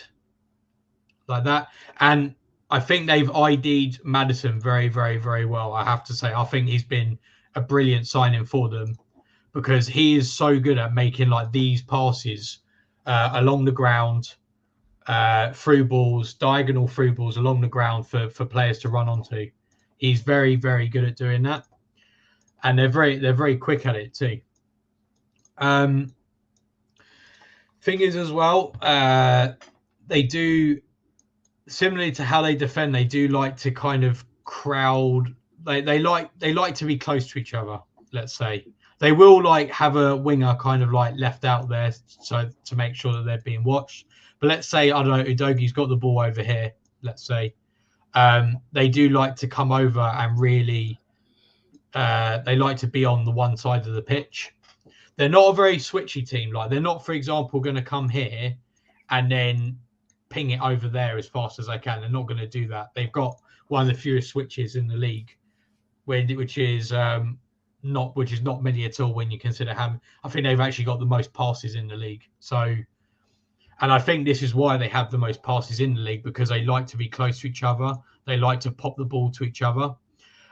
like that. And I think they've ID'd Maddison very, very, very well. I have to say, I think he's been a brilliant signing for them because he is so good at making like these passes along the ground, through balls, diagonal through balls along the ground for players to run onto. He's very, very good at doing that. And they're very quick at it too. Thing is as well, they do, similarly to how they defend, they do like to kind of crowd. They like to be close to each other. Let's say they will like have a winger kind of like left out there, so to make sure that they're being watched. But let's say, I don't know, Udogie's got the ball over here. Let's say they do like to come over and really. They like to be on the one side of the pitch. They're not a very switchy team. Like they're not, for example, going to come here and then ping it over there as fast as they can. They're not going to do that. They've got one of the fewest switches in the league, which is not many at all when you consider Hammond. I think they've actually got the most passes in the league. So, and I think this is why they have the most passes in the league, because they like to be close to each other. They like to pop the ball to each other.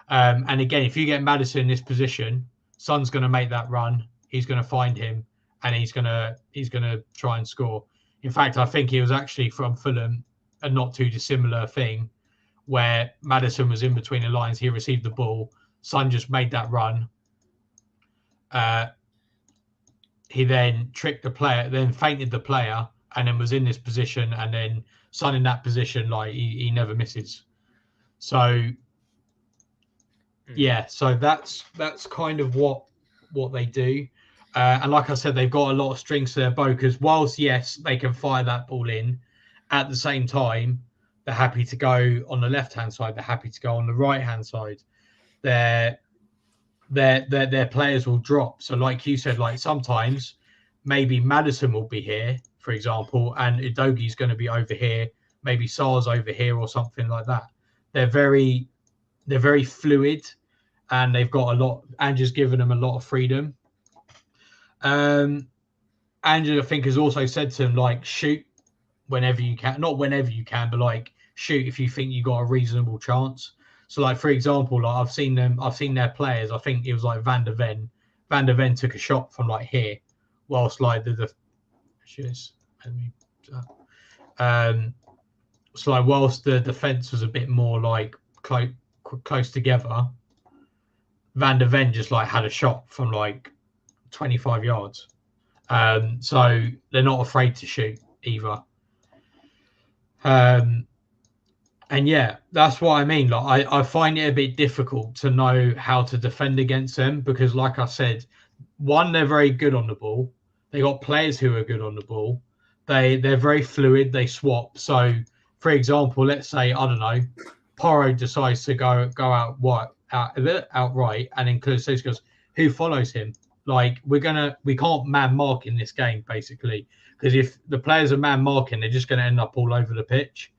And again, if you get Maddison in this position, Son's going to make that run. He's going to find him, and he's going to try and score. In fact, I think it was actually from Fulham, a not too dissimilar thing, where Maddison was in between the lines. He received the ball. Son just made that run. He then tricked the player, then feinted the player, and then was in this position. And then Son in that position, like he never misses. So. Yeah, so that's kind of what they do. And like I said, they've got a lot of strings to their bow because whilst, yes, they can fire that ball in, at the same time, they're happy to go on the left-hand side. They're happy to go on the right-hand side. Their players will drop. So like you said, like sometimes maybe Maddison will be here, for example, and Udogie's going to be over here. Maybe Sarr's over here or something like that. They're very fluid. And they've got a lot. Andrew's given them a lot of freedom. Andrew, I think, has also said to them, like, shoot whenever you can. Not whenever you can, but like shoot if you think you got a reasonable chance. So, like, for example, like I've seen their players. I think it was like Van der Ven. Van der Ven took a shot from like here, whilst like so like whilst the defense was a bit more like close together. Van der Ven just like had a shot from like 25 yards. So they're not afraid to shoot either. And yeah, that's what I mean. Like I find it a bit difficult to know how to defend against them because, like I said, one, they're very good on the ball. They got players who are good on the ball. They're very fluid. They swap. So, for example, let's say, I don't know, Porro decides to go out outright, and then Kulusevski goes, who follows him? Like we can't man mark in this game basically, because if the players are man marking, they're just going to end up all over the pitch.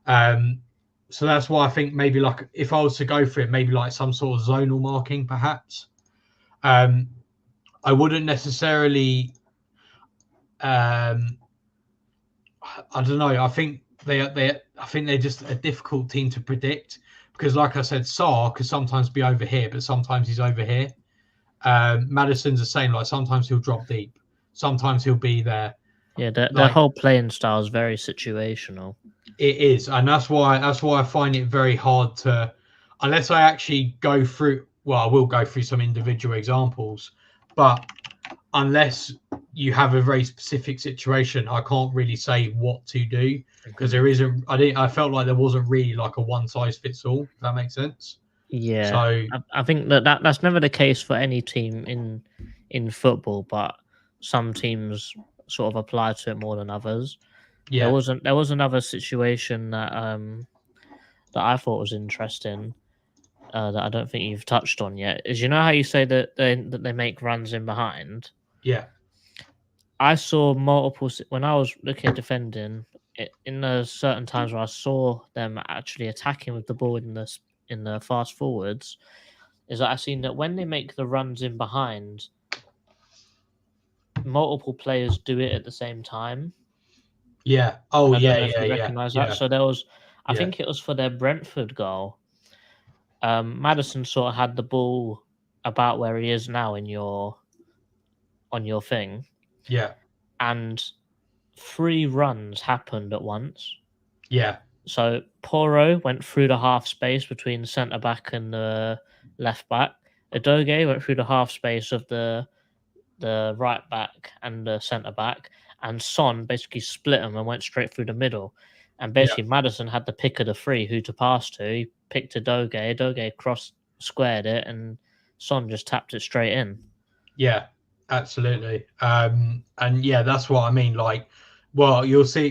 So that's why I think maybe like if I was to go for it, maybe like some sort of zonal marking, perhaps. I wouldn't necessarily. I don't know. I think they're just a difficult team to predict because, like I said, Sarr could sometimes be over here, but sometimes he's over here. Maddison's the same. Like sometimes he'll drop deep, sometimes he'll be there. Yeah, their whole playing style is very situational. It is, and that's why I find it very hard to, unless I actually go through. Well, I will go through some individual examples, but unless you have a very specific situation, I can't really say what to do because there isn't. I felt like there wasn't really like a one size fits all. If that makes sense. Yeah, so I think that's never the case for any team in football, but some teams sort of apply to it more than others. Yeah, there was another situation that I thought was interesting that I don't think you've touched on yet. Is you know how you say that they make runs in behind? Yeah, I saw multiple when I was looking at defending in the certain times where I saw them actually attacking with the ball in the fast forwards. Is that I've seen that when they make the runs in behind, multiple players do it at the same time. Yeah. Oh, yeah. Recognize that. So there was, I think it was for their Brentford goal. Maddison sort of had the ball about where he is now on your thing. Yeah. And 3 runs happened at once. Yeah. So Porro went through the half space between centre back and the left back. Udogie went through the half space of the right back and the centre back. And Son basically split them and went straight through the middle. And basically, Maddison had the pick of the 3 who to pass to. He picked Udogie. Udogie crossed, squared it, and Son just tapped it straight in. Yeah, absolutely. And yeah, that's what I mean. Like, well, you'll see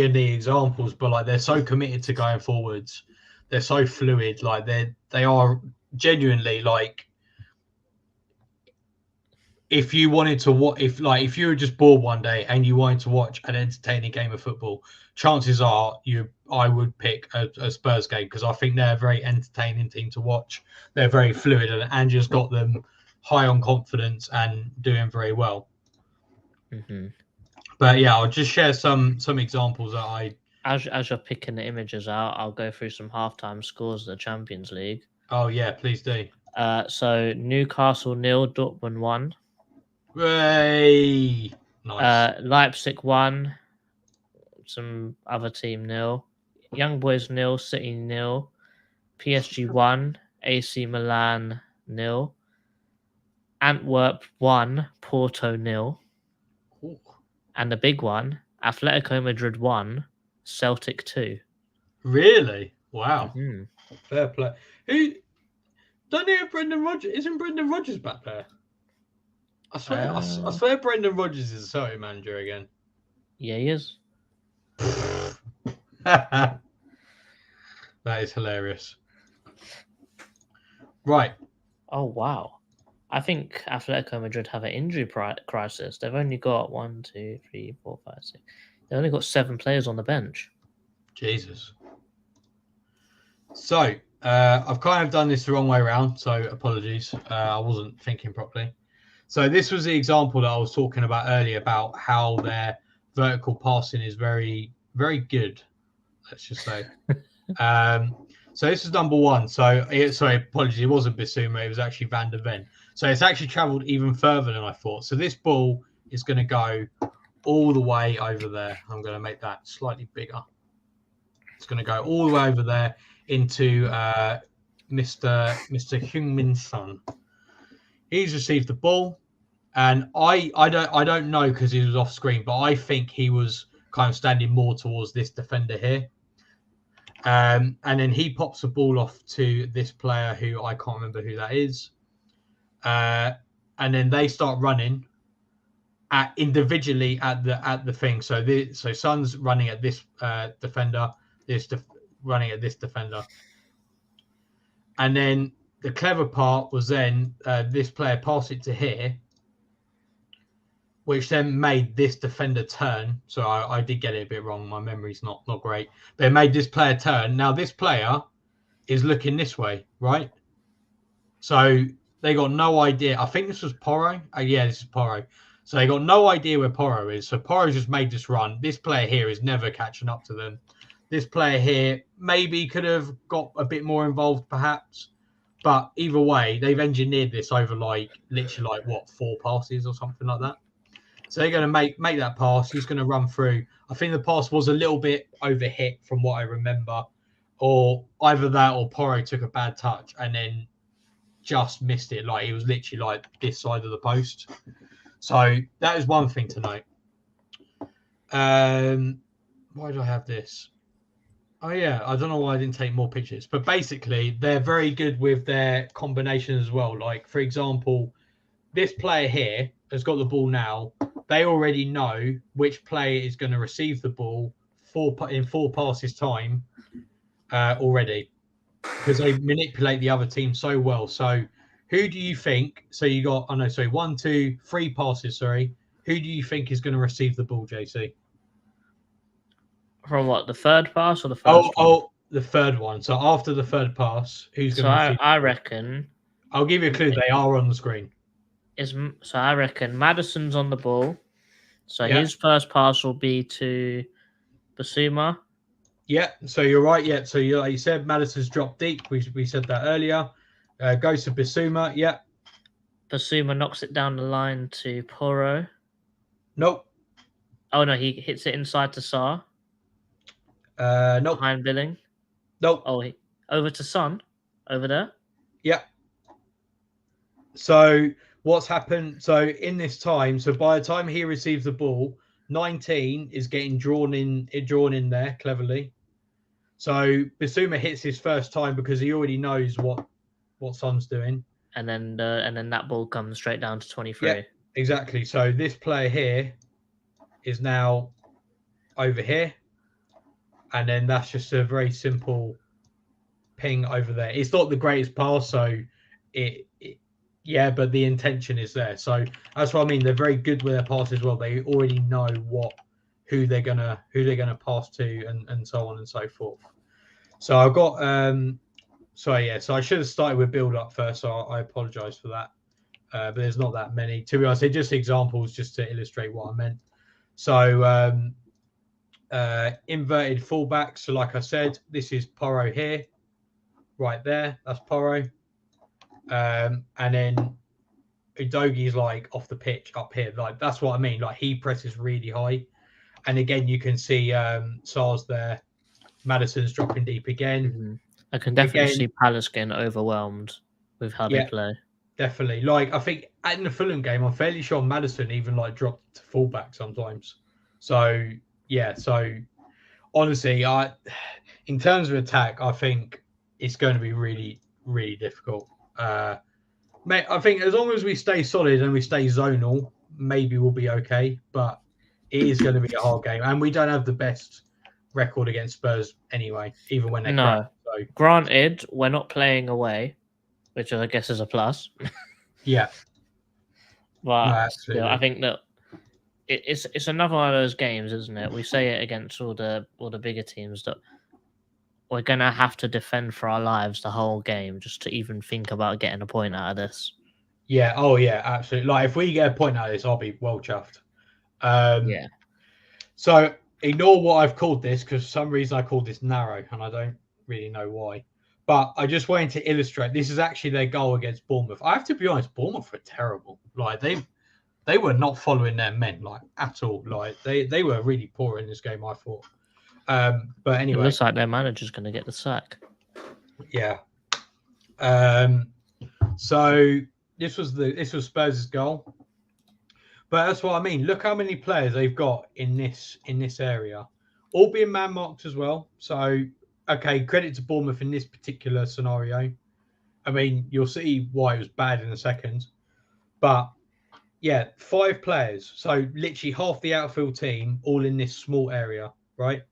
in the examples, but like they're so committed to going forwards. They're so fluid. Like they are genuinely like. If you wanted to if you were just bored one day and you wanted to watch an entertaining game of football, chances are I would pick a Spurs game because I think they're a very entertaining team to watch. They're very fluid and Andrew's got them high on confidence and doing very well. Mm-hmm. But yeah, I'll just share some examples that I. As you're picking the images out, I'll go through some halftime scores of the Champions League. Oh yeah, please do. So Newcastle 0, Dortmund 1. Hooray! Nice. Leipzig 1, some other team 0. Young Boys 0, City 0. PSG 1, AC Milan 0. Antwerp 1, Porto 0. Ooh. And the big one, Atletico Madrid 1, Celtic 2. Really? Wow. Mm-hmm. Fair play. Who? Don't you have Brendan Rodgers? Isn't Brendan Rodgers back there? I swear Brendan Rodgers is a Celtic manager again. Yeah, he is. That is hilarious. Right. Oh, wow. I think Atletico Madrid have an injury crisis. They've only got 1, 2, 3, 4, 5, 6. They've only got 7 players on the bench. Jesus. So, I've kind of done this the wrong way around, so apologies. I wasn't thinking properly. So this was the example that I was talking about earlier about how their vertical passing is very, very good. Let's just say. So this is number 1. So, apologies, it wasn't Bissouma, it was actually Van der Ven. So it's actually travelled even further than I thought. So this ball is going to go all the way over there. I'm going to make that slightly bigger. It's going to go all the way over there into Mr. Heung-min Son. He's received the ball, and I don't know because he was off screen, but I think he was kind of standing more towards this defender here. And then he pops the ball off to this player who I can't remember who that is. And then they start running individually at the thing. So Son's running at this defender, running at this defender. And then the clever part was then this player passed it to here, which then made this defender turn. So I did get it a bit wrong. My memory's not great. But it made this player turn. Now this player is looking this way, right? So they got no idea. I think this was Porro. Yeah, this is Porro. So they got no idea where Porro is. So Porro just made this run. This player here is never catching up to them. This player here maybe could have got a bit more involved, perhaps. But either way, they've engineered this over literally 4 passes or something like that. So they're going to make that pass. He's going to run through. I think the pass was a little bit overhit from what I remember. Or either that or Porro took a bad touch and then just missed it. Like, it was literally like this side of the post. So that is one thing to note. Why do I have this? Oh, yeah. I don't know why I didn't take more pictures. But basically, they're very good with their combination as well. Like, for example, this player here has got the ball now. They already know which player is going to receive the ball in 4 passes time already, because they manipulate the other team so well. So who do you think? So you got, 1, 2, 3 passes. Sorry. Who do you think is going to receive the ball, JC? From what, the third pass or the first one? Oh, the third one. So after the third pass, who's going to receive? I reckon. I'll give you a clue. They are on the screen. So I reckon Madison's on the ball. So his first pass will be to Basuma. Yeah, so you're right. Yeah, so like you said, Madison's dropped deep. We said that earlier. Goes to Basuma. Yeah. Basuma knocks it down the line to Porro. Nope. Oh, no, he hits it inside to Sarr. Nope. Behind Billing. Nope. Oh, over to Son. Over there. Yeah. So what's happened? So in this time, so by the time he receives the ball, 19 is getting drawn in there cleverly. So Basuma hits his first time because he already knows what Son's doing. And then that ball comes straight down to 23. Yeah, exactly. So this player here is now over here. And then that's just a very simple ping over there. It's not the greatest pass, so but the intention is there. So that's what I mean. They're very good with their pass as well. They already know who they're gonna pass to and so on and so forth. So I've got so I should have started with build up first, so I apologize for that. But there's not that many. To be honest, they're just examples just to illustrate what I meant. So inverted fullback. So like I said, this is Porro here, right there. That's Porro. And then Udogi's like off the pitch up here. Like, that's what I mean. Like, he presses really high. And again, you can see Sarr's there. Madison's dropping deep again. Mm-hmm. I can definitely see Palace getting overwhelmed with how they play. Definitely. Like, I think in the Fulham game, I'm fairly sure Madison even like dropped to fullback sometimes. So yeah, so honestly, in terms of attack, I think it's going to be really, really difficult. Mate, I think as long as we stay solid and we stay zonal, maybe we'll be okay. But it is going to be a hard game, and we don't have the best record against Spurs anyway, even when they crap, so. Granted, we're not playing away, which I guess is a plus. Yeah, but still, I think that it's another one of those games, isn't it? We say it against all the bigger teams that we're gonna have to defend for our lives the whole game just to even think about getting a point out of this. Yeah. Oh yeah, absolutely. Like, if we get a point out of this, I'll be well chuffed. Yeah. So ignore what I've called this, because for some reason I called this narrow, and I don't really know why. But I just wanted to illustrate this is actually their goal against Bournemouth. I have to be honest, Bournemouth were terrible. Like, they were not following their men, like, at all. Like, they were really poor in this game, I thought. But anyway, it looks like their manager's going to get the sack. Yeah. So this was Spurs' goal. But that's what I mean. Look how many players they've got in this area, all being man marked as well. So, okay, credit to Bournemouth in this particular scenario. I mean, you'll see why it was bad in a second. But yeah, 5 players. So literally half the outfield team, all in this small area, right?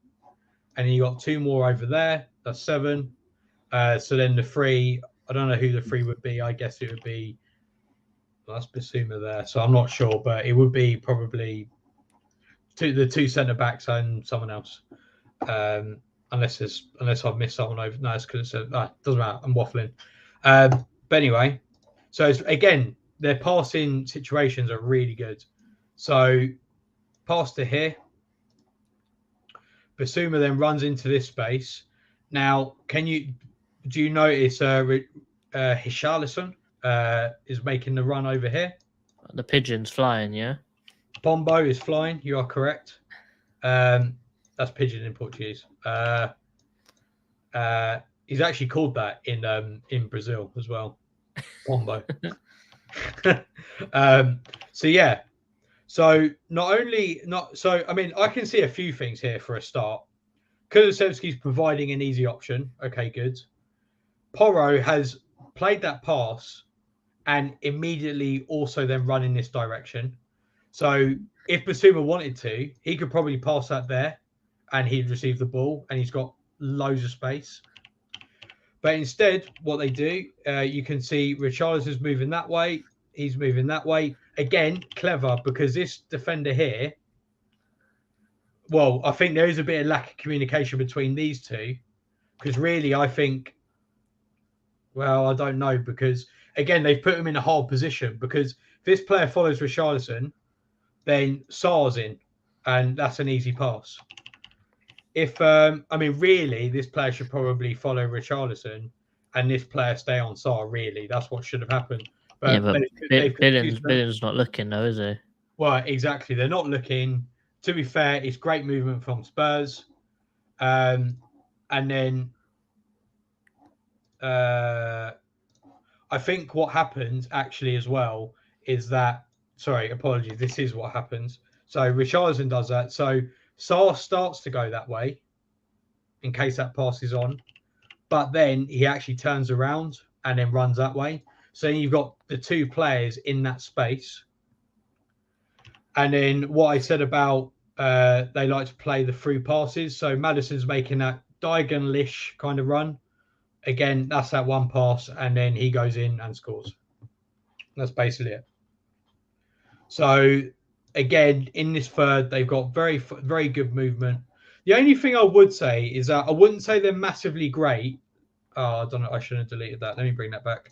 And then you got 2 more over there. That's 7. So then the 3 I don't know who the 3 would be. I guess it would be, well, that's Basuma there, so I'm not sure, but it would be probably the 2 centre backs and someone else. Unless I've missed someone over. No, it's because it doesn't matter. I'm waffling. But anyway, so again, their passing situations are really good. So pass to here. Basuma then runs into this space. Now, do you notice Richarlison is making the run over here? The pigeon's flying, yeah? Pombo is flying. You are correct. That's pigeon in Portuguese. He's actually called that in Brazil as well. Pombo. So yeah. So I mean, I can see a few things here for a start. Kulusevski's providing an easy option. Okay, good. Porro has played that pass and immediately also then run in this direction. So if Basuma wanted to, he could probably pass that there and he'd receive the ball and he's got loads of space. But instead, what they do, you can see Richarlison's moving that way. He's moving that way. Again, clever, because this defender here, well, I think there is a bit of lack of communication between these two. Because really, I think, well, I don't know. Because, again, they've put him in a hard position. Because if this player follows Richarlison, then Sarr's in. And that's an easy pass. I mean, really, this player should probably follow Richarlison and this player stay on Sarr, really. That's what should have happened. But Yeah, but Billions not looking, though, is he? Well, exactly. They're not looking. To be fair, it's great movement from Spurs. And then I think what happens actually as well is that, sorry, apologies, this is what happens. So Richarlison does that. So Sarr starts to go that way in case that pass is on. But then he actually turns around and then runs that way. So you've got the 2 players in that space. And then what I said about they like to play the through passes. So Maddison's making that diagonal-ish kind of run. Again, that's that one pass. And then he goes in and scores. That's basically it. So again, in this third, they've got very, very good movement. The only thing I would say is that I wouldn't say they're massively great. Oh, I don't know. I shouldn't have deleted that. Let me bring that back.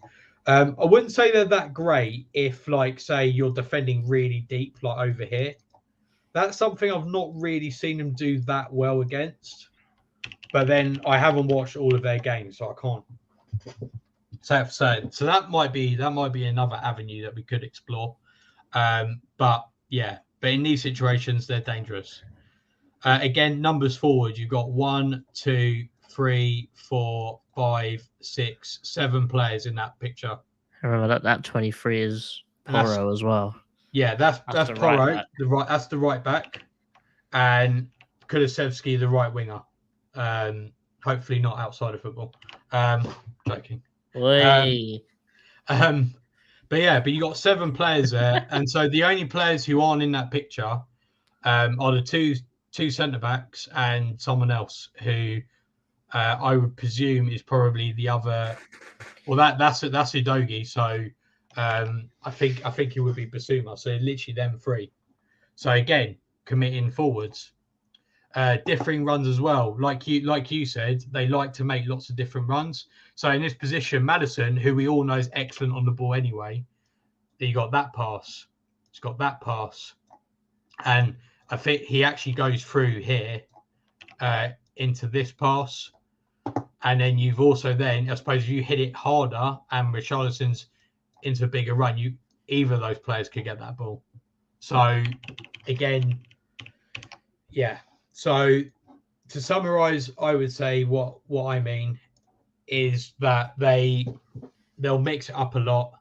I wouldn't say they're that great if, like, say, you're defending really deep, like over here. That's something I've not really seen them do that well against. But then I haven't watched all of their games, so I can't say it for certain. So that might be another avenue that we could explore. But yeah, but in these situations, they're dangerous. Again, numbers forward, you've got 1, 2, 3, 4, 5, 6, 7 players in that picture. I remember that 23 is Porro as well. Yeah, that's Porro. That's the right back, and Kulusevski the right winger. Hopefully not outside of football. Joking. But you got 7 players there, and so the only players who aren't in that picture are the two centre backs and someone else who I would presume is probably the other. Well, that's Udogie. So I think it would be Basuma. So literally them 3. So again, committing forwards, differing runs as well. Like you said, they like to make lots of different runs. So in this position, Maddison, who we all know is excellent on the ball anyway, he got that pass. He's got that pass, and I think he actually goes through here into this pass. And then you've also then, I suppose, you hit it harder and Richarlison's into a bigger run, either of those players could get that ball. So, again, yeah. So, to summarise, I would say what I mean is that they'll mix it up a lot.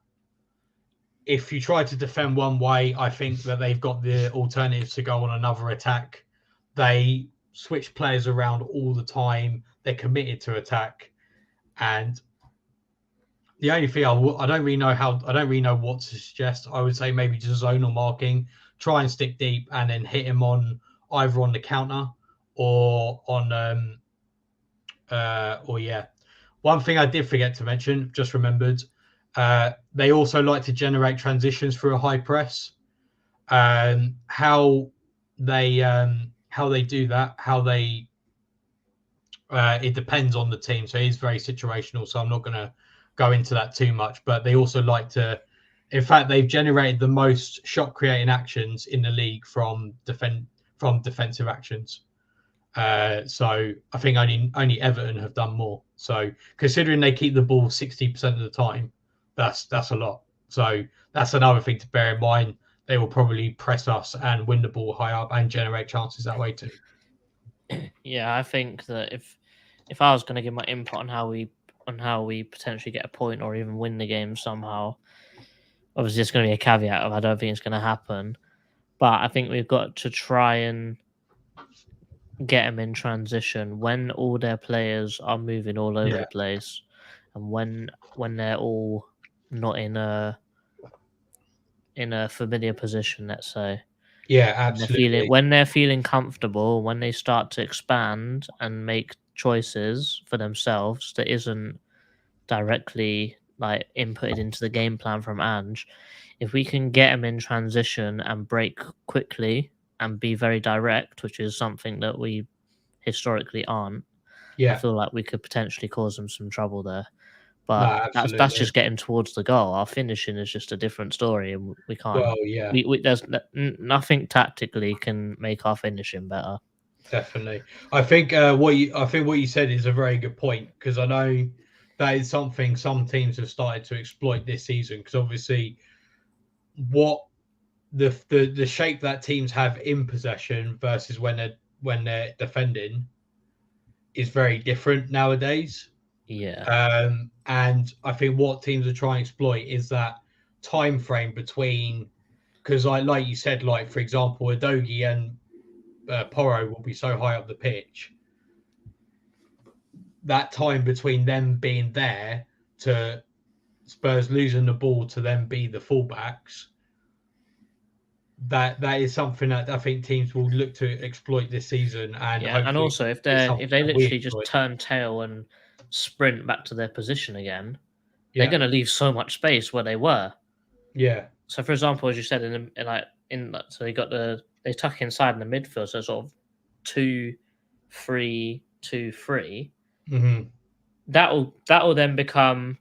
If you try to defend one way, I think that they've got the alternatives to go on another attack. They switch players around all the time. They're committed to attack, and the only thing I don't really know what to suggest. I would say maybe just zonal marking, try and stick deep, and then hit him on either on the counter or on one thing I did forget to mention, just remembered, they also like to generate transitions through a high press. How they do that, it depends on the team. So it's very situational. So I'm not going to go into that too much. But they also like to, in fact, they've generated the most shot creating actions in the league from defensive actions. So I think only Everton have done more. So considering they keep the ball 60% of the time, that's a lot. So that's another thing to bear in mind. They will probably press us and win the ball high up and generate chances that way too. Yeah, I think that if I was going to give my input on how we potentially get a point or even win the game somehow, obviously it's going to be a caveat of I don't think it's going to happen, but I think we've got to try and get them in transition when all their players are moving all over the place, and when they're all not in a familiar position, let's say. Yeah, absolutely. When they're feeling comfortable, when they start to expand and make choices for themselves that isn't directly like inputted into the game plan from Ange, if we can get them in transition and break quickly and be very direct, which is something that we historically aren't, I feel like we could potentially cause them some trouble there. But that's just getting towards the goal. Our finishing is just a different story, and we can't. Well, yeah, there's nothing tactically can make our finishing better. Definitely, I think what you said is a very good point, because I know that is something some teams have started to exploit this season. Because obviously, what the shape that teams have in possession versus when they're defending is very different nowadays. Yeah. And I think what teams are trying to exploit is that time frame between, because like you said, like for example, Udogie and Porro will be so high up the pitch. That time between them being there to Spurs losing the ball to them be the fullbacks, that is something that I think teams will look to exploit this season. And also if they literally just turn tail and sprint back to their position again, they're going to leave so much space where they were. Yeah. So for example, as you said, so they tuck inside in the midfield, so sort of 2-3-2-3. Mm-hmm. That'll then become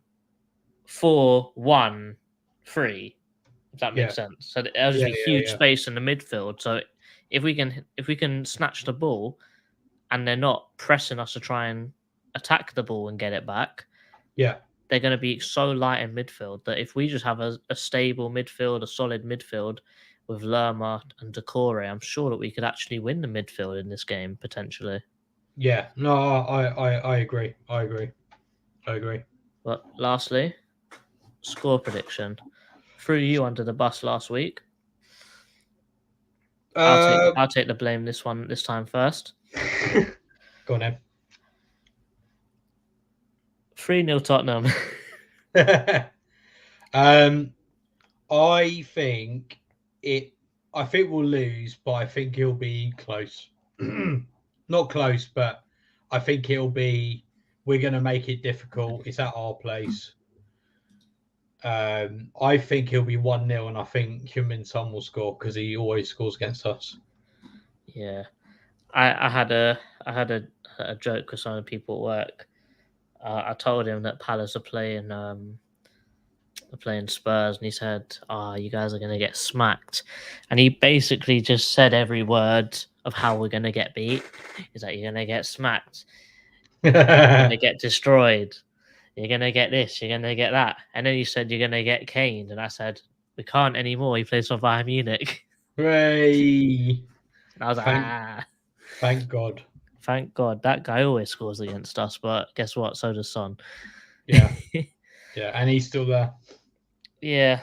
4-1-3. If that makes sense. So there'll just be huge space in the midfield. So if we can snatch the ball and they're not pressing us to try and attack the ball and get it back, they're going to be so light in midfield that if we just have a stable midfield, a solid midfield with Lerma and Decore, I'm sure that we could actually win the midfield in this game potentially. Yeah, no, I agree. But lastly, score prediction. Threw you under the bus last week. I'll take the blame this time first. Go on then. 3-0 Tottenham. I think we'll lose, but I think it'll be close. Not close, but I think we're going to make it difficult. It's at our place. I think he'll be 1-0, and I think Heung-min Son will score because he always scores against us. Yeah, I had a joke with some of the people at work. I told him that Palace are playing Spurs, and he said, you guys are going to get smacked. And he basically just said every word of how we're going to get beat. He's like, you're going to get smacked. You're going to get destroyed. You're going to get this. You're going to get that. And then he said, you're going to get caned. And I said, we can't anymore. He plays for Bayern Munich. Hooray! And I was like, Thank God. Thank God. That guy always scores against us. But guess what? So does Son. Yeah. Yeah, and he's still there. Yeah.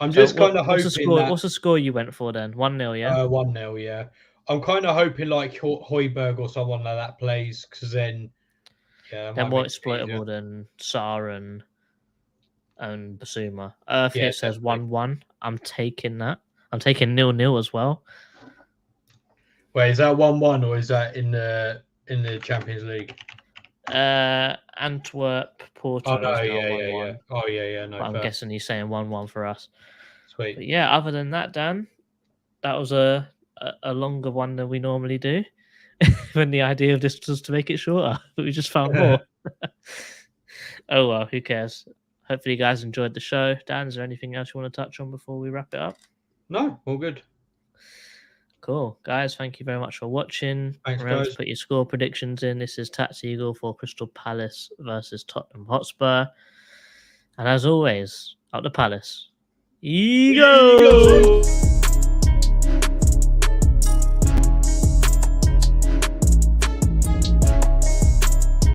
I'm just kind of hoping what's the score you went for then? 1-0, yeah? 1-0, yeah. I'm kind of hoping like Højbjerg or someone like that plays, because then, they're more exploitable than Sarr and Basuma. Earth here says 1-1. I'm taking that. I'm taking 0-0 as well. Wait, is that 1-1 or is that in the Champions League? I Antwerp Porto Oh no, is now yeah, 1-1. yeah, yeah. Oh yeah, yeah. No, But I'm fair. guessing he's saying 1-1 for us. Sweet. But yeah, other than that, Dan, that was a longer one than we normally do. When the idea of this was to make it shorter, but we just found more. Oh well, who cares? Hopefully, you guys enjoyed the show. Dan, is there anything else you want to touch on before we wrap it up? No, all good. Cool. Guys, thank you very much for watching. Thanks, Remember guys. to put your score predictions in. This is TACT-EAGLE for Crystal Palace versus Tottenham Hotspur. And as always, up the Palace. Eagles!